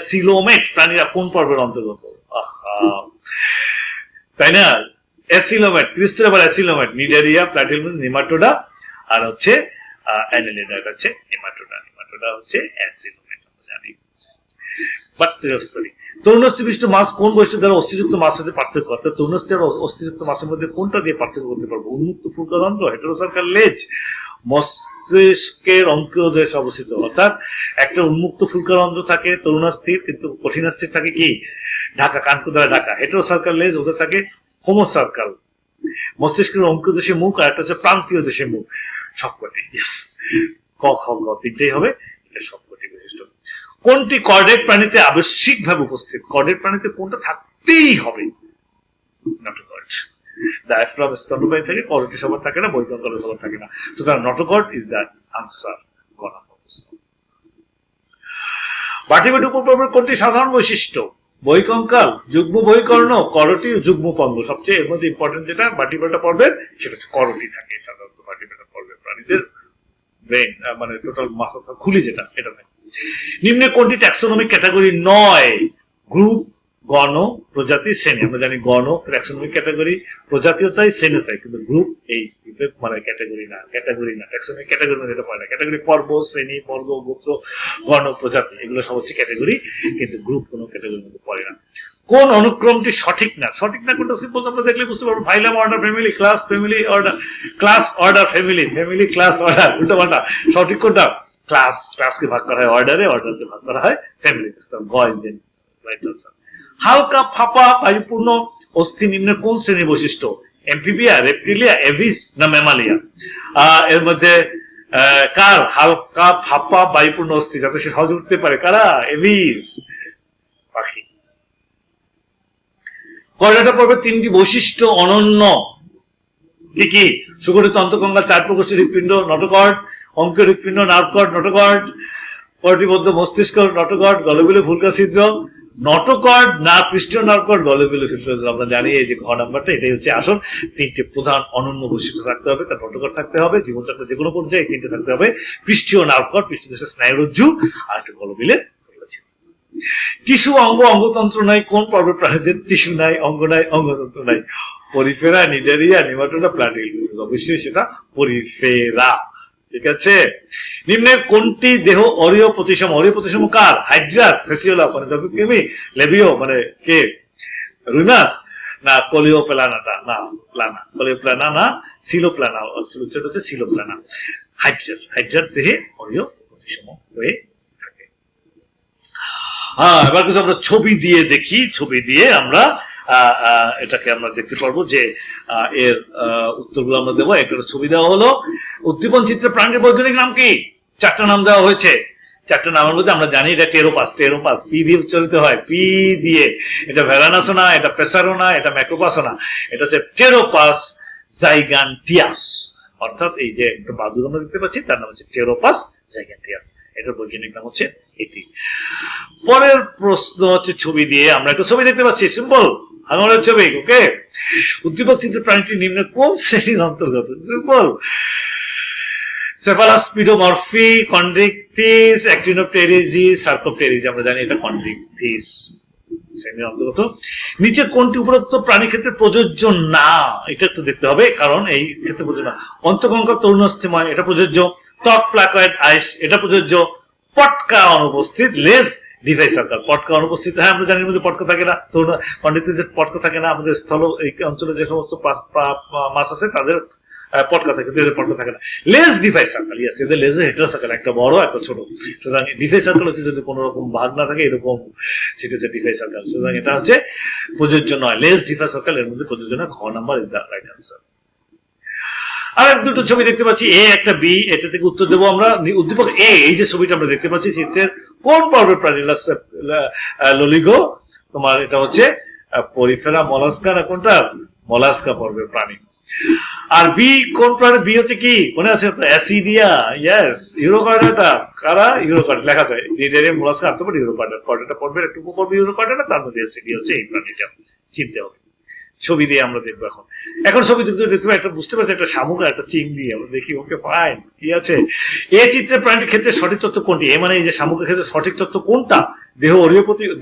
সিলোমেট প্রাণীরা কোন পর্বের অন্তর্গত? তাই না? অ্যাসিলোমেট, ক্রিস্টের আবার অ্যাসিলোমেট, নিডারিয়া, প্লাটিহেলমিনথ, নেমাটোডা, আর হচ্ছে অ্যানেলিডা, এটা হচ্ছে নেমাটোডা, নেমাটোডা হচ্ছে অ্যাসিলোমেট আমরা জানি। বাত্রীস্তরী, তরুণস্থি বিশিষ্ট মাছ কোন বৈশিষ্ট্য দ্বারা অস্থিযুক্ত মাছ হতে পার্থক্য, অর্থাৎ তরুণস্থি আর অস্থিযুক্ত মাছের মধ্যে কোনটা দিয়ে পার্থক্য করতে পারবো? উন্মুক্ত ফুলকারন্ধ্র, হেটেরোসার্কাল লেজ, মস্তিষ্কের অঙ্কীয় দেশ অবস্থিত, অর্থাৎ একটা উন্মুক্ত ফুলকারন্ধ্র থাকে তরুণাস্থির, কিন্তু কঠিনাস্থির থাকে কি ঢাকা, কানকু দ্বারা ঢাকা। হেটেরোসার্কাল লেজ, ওদের থাকে হোমোসার্কাল। মস্তিষ্কের অঙ্কীয় দেশে মুখ, আর একটা হচ্ছে প্রান্তীয় দেশে মুখ। সবকটি, ইয়েস, ক খ গ তিনটেই হবে, এটা সবকটি বৈশিষ্ট্য। কোনটি কর্ডেট প্রাণীতে আবশ্যিকভাবে উপস্থিত? কর্ডেট প্রাণীতে কোনটা থাকতেই হবে? নটোকর্ড। ডায়াফ্রাম স্তন্যপায়ী থাকে, কর্ডেটে সবার থাকে না, বৈকঙ্কালে সবার থাকে না, সুতরাং notochord is the answer. Vertebrate উপপর্বের কোনটি সাধারণ বৈশিষ্ট্য? বৈকঙ্কাল, যুগ্ম বহিকর্ণ, করটি, যুগ্ম পঙ্গ। সবচেয়ে এর মধ্যে ইম্পর্টেন্ট যেটা ভার্টিব্রেটা পর্বের, সেটা হচ্ছে করটি থাকে সাধারণত ভার্টিব্রেটা পর্বের প্রাণীদের, ব্রেন মানে টোটাল মাথা খুলি যেটা, এটা থাকে। নিম্নে কোনটি ট্যাক্সোনমিক ক্যাটাগরি নয়? গ্রুপ, গণ, প্রজাতি, শ্রেণী। আমরা জানি গণ ট্যাক্সোনমিক ক্যাটাগরি, প্রজাতিও তাই, শ্রেণী তাই, কিন্তু গ্রুপ এই মানে ক্যাটাগরি না, ক্যাটাগরি না, ট্যাক্সোনমিক ক্যাটাগরি মানে এটা পড়ে না। ক্যাটাগরি পর্ব, শ্রেণী, বর্গ, গোত্র, গণ, প্রজাতি, এগুলো সব হচ্ছে ক্যাটাগরি, কিন্তু গ্রুপ কোনো ক্যাটাগরির মধ্যে পড়ে না। কোন অনুক্রমটি সঠিক না? সঠিক না কোনটা সিম্পল আমরা দেখলে বুঝতে পারবো। Phylum, order, family, class, family, order, class, order, family, family, class, order, উল্টো পাল্টা। সঠিক কোনটা? ক্লাস, ক্লাসকে ভাগ করা হয় অর্ডারে, অর্ডারকে ভাগ করা হয় ফ্যামিলিতে। Right answer. হালকা ফাঁপা বায়ুপূর্ণ অস্থি নিম্নের কোন শ্রেণীর বৈশিষ্ট্য? এমফিবিয়া, রেপটিলিয়া, এভিস না ম্যামালিয়া? এর মধ্যে কার হালকা ফাঁপা বায়ুপূর্ণ অস্থি, যাতে সে সহজে উঠতে পারে? কারা? এভিস, পাখি। কর্ডেটা পর্বের তিনটি বৈশিষ্ট্য অনন্য, কি কি? সুগঠিত অন্তঃকঙ্কাল, 4 প্রকোষ্ঠ হৃৎপিণ্ড, নটোকর্ড, অঙ্কীয় হৃৎপিণ্ড, নার্ভকর্ড, নটোকর্ড, কর্টিবদ্ধ মস্তিষ্ক, নটোকর্ড, গলবিলে ফুলকা ছিদ্র, নটোকর্ড না পৃষ্ঠীয় নার্ভকর্ড, গলবিলে ফুলকা ছিদ্র। আমরা জানি এই যে ঘ নাম্বারটা, এটাই হচ্ছে আসল। তিনটে প্রধান অনন্য বৈশিষ্ট্য থাকতে হবে, তার নটোকর্ড থাকতে হবে, জীবনচক্র যে কোনো পর্যায়ে তিনটে থাকতে হবে, পৃষ্ঠীয় নার্ভকর্ড, পৃষ্ঠদেশের স্নায়ুরজ্জু, আর একটা গলবিলে ফুলকা ছিদ্র। টিস্যু, অঙ্গ, অঙ্গতন্ত্র নাই কোন পর্বের প্রাণীদের? টিস্যু নাই, অঙ্গ নাই, অঙ্গতন্ত্র নাই। Porifera, Cnidaria, Nematoda, Platyhelminth. অবশ্যই সেটা পরিফেরা। ঠিক আছে। নিম্নের কোনটি দেহ অরীয় প্রতিসম? অরীয় প্রতিসম কার? হাইড্রার, ফেসিওলা মানে জগৎকেমি, লেবিও মানে কে রুইমাস, না কোলিওপ্লানাটা না প্লানা, কোলিওপ্লানা না সিলোপ্লানা, সেটা হচ্ছে সিলোপ্লানা। হাইড্রার, হাইড্রার দেহে অরীয় প্রতিসম হয়ে থাকে। এবার কিছু আমরা ছবি দিয়ে দেখি। ছবি দিয়ে আমরা এটাকে আমরা দেখতে পারবো যে এর উত্তরগুলো আমরা দেবো। একটা ছবি দেওয়া হলো। উদ্দীপন চিত্রে প্রাণীর বৈজ্ঞানিক নাম কি? 4টা নাম দেওয়া হয়েছে। 4টা নামের মধ্যে আমরা জানি এটা টেরোপাস, টেরোপাস পি দিয়ে উচ্চারিত হয়, পি দিয়ে। এটা ভেরানাসও না, এটা পেসারও না, এটা ম্যাক্রোপাসও না, এটা হচ্ছে টেরোপাস জাইগান্টিয়াস। অর্থাৎ এই যে একটা বাদুড় আমরা দেখতে পাচ্ছি, তার নাম হচ্ছে টেরোপাস জাইগান্টিয়াস। এটার বৈজ্ঞানিক নাম হচ্ছে এটি। পরের প্রশ্ন হচ্ছে ছবি দিয়ে। আমরা একটা ছবি দেখতে পাচ্ছি, সিম্পল আঙুলের ছবি। ওকে, উদ্দীপক চিত্রের প্রাণীটি নিম্নে কোন শ্রেণীর অন্তর্গত? Simple, Cephalaspidomorphi, Chondrichthyes, Actinopterygii, Sarcopterygii. আমরা জানি এটা কন্ড্রিকথিস শ্রেণীর অন্তর্গত। নিচে কোনটি উপরোক্ত প্রাণী ক্ষেত্রে প্রযোজ্য না? এটা একটু দেখতে হবে, কারণ এই ক্ষেত্রে প্রযোজ্য না। অন্তঃকঙ্কাল তরুণস্থিময়, এটা প্রযোজ্য। ত্বক, প্লাকয়েড, আইস, এটা প্রযোজ্য। পটকা অনুপস্থিত, লেজ ডিভাইস সার্কাল। পটকা অনুপস্থিত, হ্যাঁ আমরা জানি মধ্যে পটকা থাকে না, কন্ড্রিকথিসের পটকা থাকে না। আমাদের স্থল এই অঞ্চলে যে সমস্ত মাছ আছে তাদের পটকা থাকে, এদের পটকা থাকে না। লেজ ডিভাইস সার্কাল, ইয়েস, এদের লেজে হেটেরোসার্কাল, একটা বড় একটা ছোট। সুতরাং ডিভাইস সার্কাল হচ্ছে যদি কোনো রকম ভাগ না থাকে এরকম, সেটা হচ্ছে ডিভাইস সার্কাল। সুতরাং এটা হচ্ছে প্রযোজ্য নয়। লেজ ডিভাইস সার্কাল এর মধ্যে প্রযোজ্য নয়। ঘ number is the right answer. আর দুটো ছবি দেখতে পাচ্ছি, এ একটা বি। এটা থেকে উত্তর দেবো আমরা। উদ্দীপক এ, এই যে ছবিটা আমরা দেখতে পাচ্ছি চিত্রের, কোন পর্বের প্রাণী? ললিগো, তোমার এটা হচ্ছে পরিফেরা মলাস্কা, না কোনটা? মলাস্কা পর্বের প্রাণী। আর বি কোন প্রাণী? বি হচ্ছে কি মনে আছে? অ্যাসিডিয়া, ইয়েস। ইউরোকার্ডাটা কারা? ইউরোকার্ড লেখা যায়, নিডারিয়া, মোলাস্কা, আর্থ্রোপড, ইউরোকার্ডা। কর্ডাটা পর্বের একটু উপপর্ব ইউরোকার্ডাটা, তার মধ্যে অ্যাসিডিয়া হচ্ছে এই প্রাণীটা, চিনতে হবে। ছবি দিয়ে আমরা দেখবো এখন ছবি দেখতে একটা বুঝতে পারছি একটা শামুক আর একটা চিংড়ি, আমরা দেখি ওকে ফাইন কি আছে। এই চিত্রের প্রাণীর ক্ষেত্রে সঠিক তথ্য কোনটি? এ মানে এই যে শামুকের ক্ষেত্রে সঠিক তথ্য কোনটা? দেহ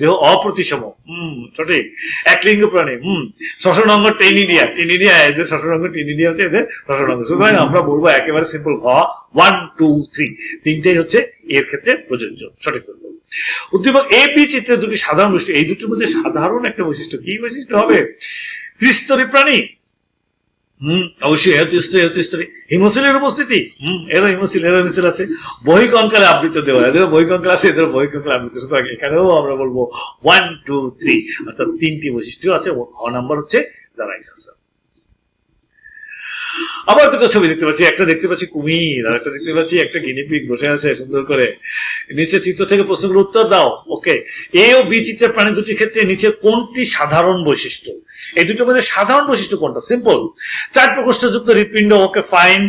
দেহ অপ্রতিসম, সঠিক। এক লিঙ্গ প্রাণী, শ্বসন অঙ্গ টেনিডিয়া, এদের শ্বসন অঙ্গ টেনিডিয়া হচ্ছে এদের শ্বসন অঙ্গ। সুতরাং আমরা বলবো একেবারে সিম্পল ঘ 1 2 3 তিনটেই হচ্ছে এর ক্ষেত্রে প্রযোজ্য, সঠিক তথ্য। উদ্দীপক এ বি চিত্রের দুটি সাধারণ বৈশিষ্ট্য, এই দুটির মধ্যে সাধারণ একটা বৈশিষ্ট্য, কি বৈশিষ্ট্য হবে? ত্রিস্তরী প্রাণী, অবশ্যই ত্রিস্তরী। হিমোসিলের উপস্থিতি, এরা হিমোসিল আছে। বহিকঙ্কালে আবৃত দেওয়া, এদের বহিকঙ্কাল আছে, এদের বহিকঙ্কালে আবৃত। সুতরাং এখানেও আমরা বলবো 1 2 3, অর্থাৎ তিনটি বৈশিষ্ট্য আছে। ঘ নাম্বার হচ্ছে দ্য রাইট আনসার। আবার দুটো ছবি দেখতে পাচ্ছি, একটা দেখতে পাচ্ছি কুমির, আর একটা দেখতে পাচ্ছি একটা গিনিপিগ বসে আছে সুন্দর করে। নিচে চিত্র থেকে প্রশ্নগুলো উত্তর দাও। ওকে, এ ও বি চিত্রের প্রাণী দুটির ক্ষেত্রে নিচে কোনটি সাধারণ বৈশিষ্ট্য? এই দুটোর মধ্যে সাধারণ বৈশিষ্ট্য কোনটা? সিম্পল, 4 প্রকোষ্ঠযুক্ত হৃৎপিণ্ড, ওকে ফাইন,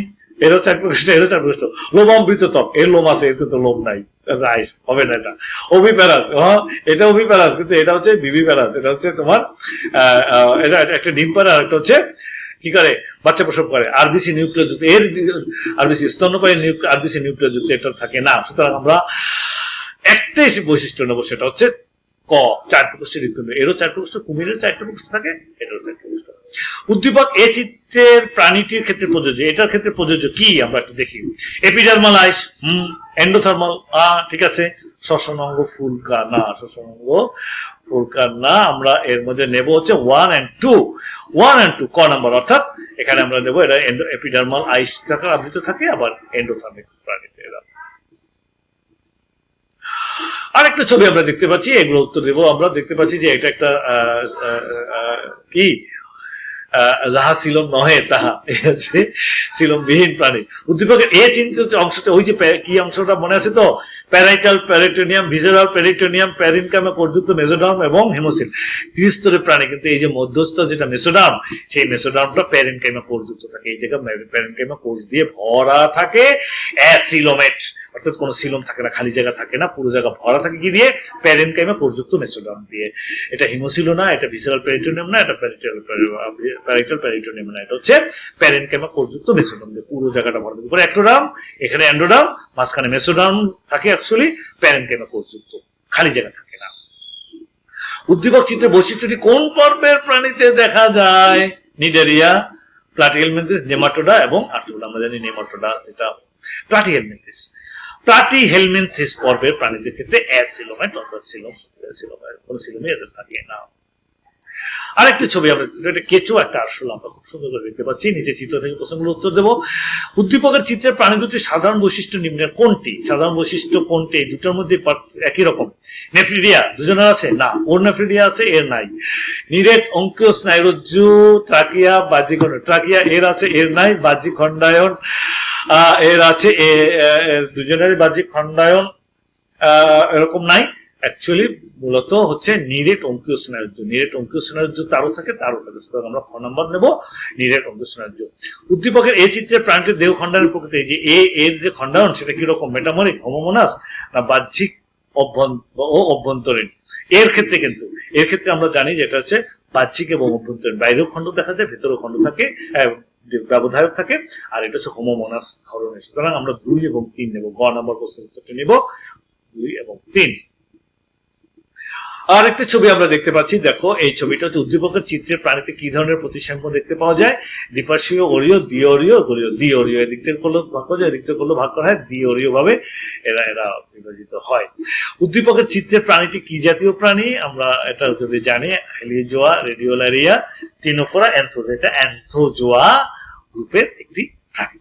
এরও 4 প্রকোষ্ঠ, এরও 4 প্রকোষ্ঠ। লোমামৃত ত্বক, এর লোম আছে, এর কিন্তু লোম নাই, রাইস হবে না। এটা ওভিপ্যারাস, এটা ওভিপ্যারাস, কিন্তু এটা হচ্ছে বিভিপ্যারাস। এটা হচ্ছে তোমার এটা একটা ডিম পারে, আর একটা হচ্ছে কি করে বাচ্চা প্রসব করে। আরবিসি নিউক্লিয়াস যুক্ত, এর আরবিসি স্তন্যপায়ী আরবিসি নিউক্লিয়াস যুক্ত, এটা থাকে না। সুতরাং আমরা একটাই বৈশিষ্ট্য নেবো, সেটা হচ্ছে ক 4 প্রকোষ্ঠের হৃৎপিণ্ড। এরও 4 প্রকোষ্ঠ, কুমিরের 4 প্রকোষ্ঠ থাকে, এটারও 4 প্রকোষ্ঠ। উদ্দীপক এ চিত্রের প্রাণীটির ক্ষেত্রে প্রযোজ্য, এটার ক্ষেত্রে প্রযোজ্য কি আমরা একটু দেখি। এপিডার্মাল আইস, এন্ডোথার্মাল, ঠিক আছে। শ্বসন অঙ্গ ফুলকা না, শ্বসন অঙ্গ ফুলকা না। আমরা এর মধ্যে নেব হচ্ছে 1 and 2 ক নাম্বার, অর্থাৎ এখানে আমরা নেব এটা এপিডার্মাল আইস থাকে, আবৃত থাকে, আবার এন্ডোথার্মিক প্রাণীতে এরা। আরেকটা ছবি আমরা দেখতে পাচ্ছি, এগুলো উত্তর দেবো। আমরা দেখতে পাচ্ছি যে এটা একটা কি যাহা সিলম নহে তাহা, সিলমবিহীন প্রাণী। উদ্দীপকের এ চিন্তিত অংশটা, ওই যে কি অংশটা মনে আছে তো? প্যারাইটাল পেরিটোনিয়াম, ভিসেরাল পেরিটোনিয়াম, প্যারিনকামে কোষযুক্ত মেসোডার্ম এবং হিমোসিল, ত্রিস্তরের প্রাণী। কিন্তু এই যে মধ্যস্থ যেটা মেসোডার্ম, সেই মেসোডার্মটা প্যারিনকামে কোষযুক্ত থাকে। এই জায়গায় প্যারিনকামে কোষ দিয়ে ভরা থাকে অ্যাসিলোমেট, অর্থাৎ কোনো সিলম থাকে না, খালি জায়গা থাকে না, পুরো জায়গা ভরা থাকে কি দিয়ে? প্যারিনকামে কোষযুক্ত মেসোডার্ম দিয়ে। এটা হিমোসিলও না, এটা ভিসেরাল পেরিটোনিয়াম না, এটা প্যারাইটাল পেরিটোনিয়াম না, এটা হচ্ছে প্যারিনকামে কোষযুক্ত মেসোডার্ম দিয়ে পুরো জায়গাটা ভরা থাকে। উপরে অ্যাক্টোডার্ম, এখানে এন্ডোডার্ম, মাঝখানে মেসোডার্ম থাকে, অ্যাকচুয়ালি প্যারেনকাইমা কোষযুক্ত, খালি জায়গা থাকে না। উদ্দীপক চিত্রের বৈশিষ্ট্যটি কোন পর্বের প্রাণীতে দেখা যায়? নিডারিয়া, প্লাটিহেলমিনথেস, নেমাটোডা এবং আর্থ্রোপোডা। আমরা জানি নেমাটোডা এটা প্লাটিহেলমিনথেস পর্বের প্রাণীদের ক্ষেত্রে অ্যাসিলোমেট, অর্থাৎ কোন সিলোমে এদের থাকে না। আরেকটি ছবি আমরা, এটা কেঁচো একটা আরশোলা, আমরা খুব সুন্দর করে দেখতে পাচ্ছি। নিচে চিত্র থেকে প্রশ্নগুলো উত্তর দেবো। উদ্দীপকের চিত্রের প্রাণী দুটির সাধারণ বৈশিষ্ট্য নিম্নের কোনটি? সাধারণ বৈশিষ্ট্য কোনটি? দুটোর মধ্যে একই রকম। নেফ্রিডিয়া দুজনের আছে না, ওর নেফ্রিডিয়া আছে, এর নাই। নিরেট অঙ্কীয় স্নায়ুরজ্জু, ট্রাকিয়া, বাহ্যিক ট্রাকিয়া এর আছে, এর নাই। বাহ্যিক খণ্ডায়ন এর আছে, দুজনেরই বাহ্যিক খণ্ডায়ন এরকম নাই। অ্যাকচুয়ালি মূলত হচ্ছে নিরেট অঙ্কীয় স্নায়ুরজ্জু, নিরেট অঙ্কীয় স্নায়ুরজ্জু তারও থাকে। সুতরাং আমরা খ নম্বর নেব, নিরেট অঙ্কীয় স্নায়ুরজ্জু। উদ্দীপকের এই চিত্রের প্রাণীটির দেহ খণ্ডায়নের প্রকৃতি, যে এর যে খণ্ডায়ন সেটা কিরকম? মেটামরিক, হোমোমোনাস না বাহ্যিক ও অভ্যন্তরীণ? এর ক্ষেত্রে আমরা জানি যে এটা হচ্ছে বাহ্যিক এবং অভ্যন্তরীণ। বাইরেও খণ্ড দেখা যায়, ভেতরেও খণ্ড থাকে, ব্যবধায়ক থাকে, আর এটা হচ্ছে হোমোমোনাস ধরনের। সুতরাং আমরা 2 এবং 3 নেব। গ নম্বর প্রশ্নের উত্তরটি নেব 2 এবং 3। আর একটা ছবি আমরা দেখতে পাচ্ছি, দেখো এই ছবিটা হচ্ছে উদ্দীপকের চিত্রের প্রাণীতে কি ধরনের প্রতিসাম্য দেখতে পাওয়া যায়? দ্বিপার্শ্বীয়, অরীয়, দ্বিঅরীয়, গলীয়। দ্বিঅরীয়, এদিক থেকে করলেও ভাগ করা যায়, এদিক থেকে করলেও ভাগ করা হয়, দ্বিঅরীয় ভাবে এরা বিভাজিত হয়। উদ্দীপকের চিত্রের প্রাণীটি কি জাতীয় প্রাণী? আমরা এটা যদি জানি, হেলিজোয়া, রেডিওলারিয়া, টিনোফোরা, অ্যান্থোজোয়া। এটা অ্যান্থোজোয়া গ্রুপের একটি প্রাণী।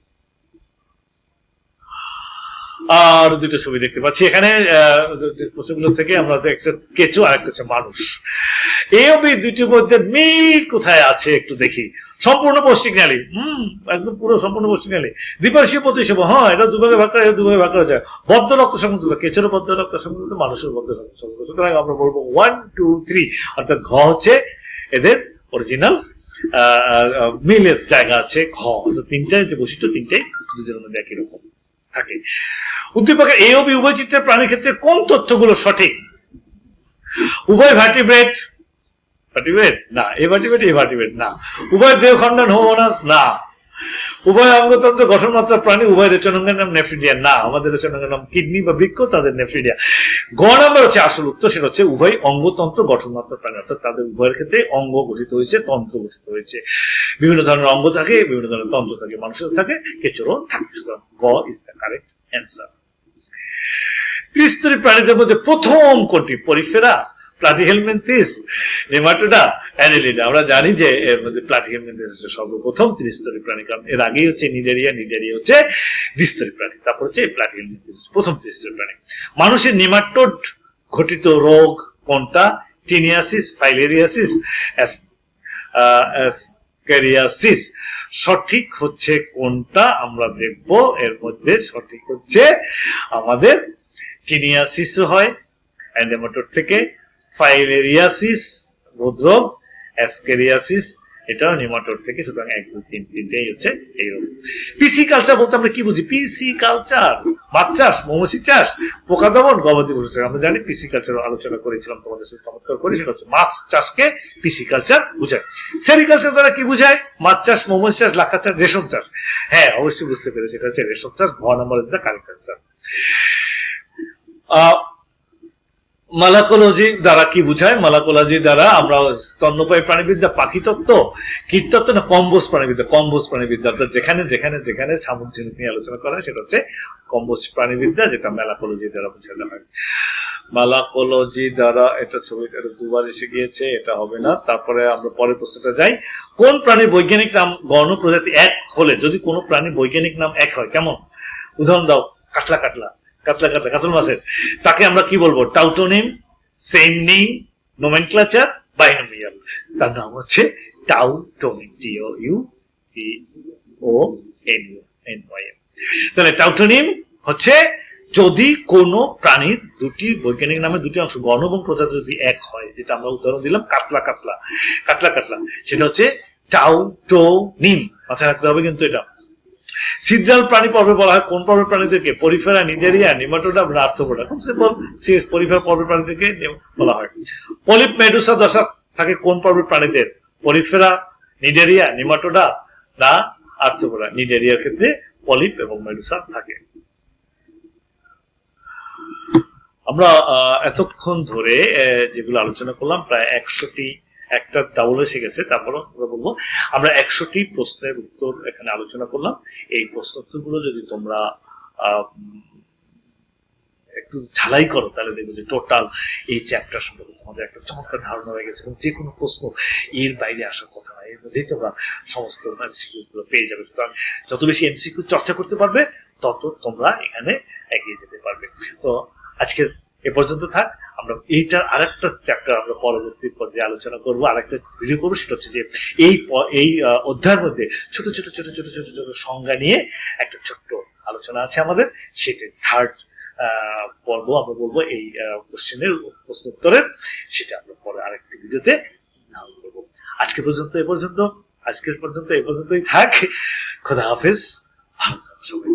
আর দুটো ছবি দেখতে পাচ্ছি এখানে, প্রশ্নগুলো থেকে আমরা একটা কেঁচো আর একটা হচ্ছে মানুষ। এই দুটির মধ্যে মিল কোথায় আছে একটু দেখি। সম্পূর্ণ পৌষ্টিক নালী, একদম পুরো সম্পূর্ণ পৌষ্টিক নালী। দ্বিপার্শ্বীয় প্রতিসম, এটা দুভাগে ভাগ করা, দুভাগে ভাগ করা যায়। বদ্ধ রক্ত সংবদ্ধ, কেঁচোর বদ্ধ রক্ত সংবদ্ধ, মানুষের বদ্ধ রক্ত সংবদ্ধ। সুতরাং আমরা বলবো 1 2 3, অর্থাৎ ঘ হচ্ছে এদের অরিজিনাল মিলের জায়গা আছে ঘ। অর্থাৎ তিনটাই যে বৈশিষ্ট্য, তিনটাই দুজনের মধ্যে একই রকম থাকে। উদ্দীপকের এ ও বি উভয় চিত্রের প্রাণীর ক্ষেত্রে কোন তথ্যগুলো সঠিক? উভয় ভার্টিব্রেট, ভার্টিব্রেট না, এভার্টিব্রেট না, উভয় দেহখণ্ডন হোমোনাস না, উভয় অঙ্গতন্ত্র গঠনমাত্রা প্রাণী, উভয় রেচনাঙ্গের নাম নেফ্রিডিয়া না, আমাদের রেচনাঙ্গের নাম কিডনি বা বৃক্ক, তাদের নেফ্রিডিয়া। গ নাম্বার হচ্ছে আসল উত্তর, সেটা হচ্ছে উভয় অঙ্গতন্ত্র গঠনমাত্রা প্রাণী, অর্থাৎ তাদের উভয়ের ক্ষেত্রে অঙ্গ গঠিত হয়েছে, তন্ত্র গঠিত হয়েছে, বিভিন্ন ধরনের অঙ্গ থাকে, বিভিন্ন ধরনের তন্ত্র থাকে, মানুষের থাকে, কেঁচোরও থাকে। সুতরাং গ ইজ দ্য কারেক্ট অ্যান্সার। ত্রিস্তরী প্রাণীদের মধ্যে প্রথম কোনটি? Porifera, Platyhelminthes, Nematoda, Annelida. আমরা জানি যে এর মধ্যে প্লাটিহেলমিনথিস হচ্ছে সর্বপ্রথম ত্রিস্তরী প্রাণী, কারণ এর আগেই হচ্ছে নিডারিয়া হচ্ছে দ্বিস্তরী প্রাণী, তারপর হচ্ছে প্লাটিহেলমিনথিস প্রথম ত্রিস্তরী প্রাণী। মানুষের নেমাটোড ঘটিত রোগ কোনটা? Taeniasis, filariasis, ascariasis. সঠিক হচ্ছে কোনটা আমরা দেখব, এর মধ্যে সঠিক হচ্ছে আমাদের টিনিয়াসিসও হয় নেমাটোড থেকে, ফাইলেরিয়াসিস রোগ, অ্যাসক্যারিয়াসিস এটাও নেমাটোড থেকে। সুতরাং 1 2 3 তিনটেই হচ্ছে এইরকম। পিসি কালচার বলতে আমরা কি বুঝি? পিসি কালচার মাছ চাষ, মৌমাছি চাষ, পোকা দমন, গবাদি পশু চাষ। আমরা জানি পিসি কালচার আলোচনা করেছিলাম তোমাদের সাথে, চমৎকার করে, সেটা হচ্ছে মাছ চাষকে পিসি কালচার বোঝায়। সেরিকালচার দ্বারা কি বোঝায়? মাছ চাষ, মৌমাছি চাষ, লাখা চাষ, রেশম চাষ। হ্যাঁ, অবশ্যই বুঝতে পেরেছি, এটা হচ্ছে রেশম চাষ। ঘ number is the correct answer. Malacology দ্বারা কি বুঝায়? মালাকোলজি দ্বারা আমরা স্তন্যপায়ী প্রাণীবিদ্যা, পাখিতত্ত্ব, কীটতত্ত্ব না কম্বোজ প্রাণীবিদ্যা, কম্বোজ প্রাণীবিদ্যা, অর্থাৎ যেখানে যেখানে যেখানে শামুক ঝিনুক নিয়ে আলোচনা করা হয় সেটা হচ্ছে কম্বোজ প্রাণীবিদ্যা, যেটা মালাকোলজি দ্বারা বোঝানো হয়। মালাকোলজি দ্বারা, এটা ছবিটা দুবার এসে গিয়েছে, এটা হবে না। তারপরে আমরা পরের প্রশ্নটা যাই। কোন প্রাণীর বৈজ্ঞানিক নাম গণ প্রজাতি এক হলে, যদি কোনো প্রাণীর বৈজ্ঞানিক নাম এক হয়, কেমন? উদাহরণ দাও। কাতলা কাতলা, কাতল মাছের, তাকে আমরা কি বলবো? টাউটোনিম, সেমনি, নোমেনক্লেচার, বাইনোমিয়াল। তার নাম হচ্ছে টাউটোনিম, TOUTONIM। তাহলে টাউটোনিম হচ্ছে যদি কোনো প্রাণীর দুটি বৈজ্ঞানিক নামে দুটি অংশ, গণ এবং প্রজাতি যদি এক হয়, যেটা আমরা উদাহরণ দিলাম কাতলা কাতলা, সেটা হচ্ছে টাউটোনিম। মাথায় রাখতে হবে কিন্তু এটা। সিদ্রাল প্রাণী পর্বে বলা হয় কোন পর্বের প্রাণীদেরকে? Porifera, Cnidaria, Nematoda, Arthropoda. খুব সিম্পল, পরিফেরা পর্বের প্রাণীদেরকে বলা হয়। পলিপ, মেডুসা দশা থাকে কোন পর্বের প্রাণীদের? পরিফেরা, নিডারিয়া, নেমাটোডা না আর্থ্রোপোডা। নিডারিয়ার ক্ষেত্রে পলিপ এবং মেডুসা থাকে। আমরা এতক্ষণ ধরে যেগুলো আলোচনা করলাম, প্রায় 100টি, একটা ডাবল এসে গেছে, তারপর আমরা বলবো আমরা 100টি প্রশ্নের উত্তর এখানে আলোচনা করলাম। এই প্রশ্ন উত্তরগুলো যদি তোমরা একটু ঝালাই করো, তাহলে দেখবো যে টোটাল এই চ্যাপ্টার সম্পর্কে তোমাদের একটা চমৎকার ধারণা হয়ে গেছে, এবং যে কোনো প্রশ্ন এর বাইরে আসার কথা নয়, এর মধ্যেই তোমরা সমস্ত এমসিকিউ গুলো পেয়ে যাবে। সুতরাং যত বেশি এমসিকিউ চর্চা করতে পারবে, তত তোমরা এখানে এগিয়ে যেতে পারবে। তো আজকে এ পর্যন্ত থাক। আমরা এইটার আরেকটা চ্যাপ্টার আমরা পরবর্তী পর্যায়ে আলোচনা করবো, আরেকটা ভিডিও করবো। সেটা হচ্ছে যে এই অধ্যায়ের মধ্যে ছোট ছোট ছোট ছোট ছোট ছোট সংজ্ঞা নিয়ে একটা ছোট্ট আলোচনা আছে আমাদের, সেটা থার্ড পর্ব আমরা বলবো এই কোশ্চেনের প্রশ্ন উত্তরের, সেটা আমরা পরে আরেকটি ভিডিওতে ধারণ করবো। আজকের পর্যন্তই থাক। খোদা হাফেজ, ভালো থাকো সবাই।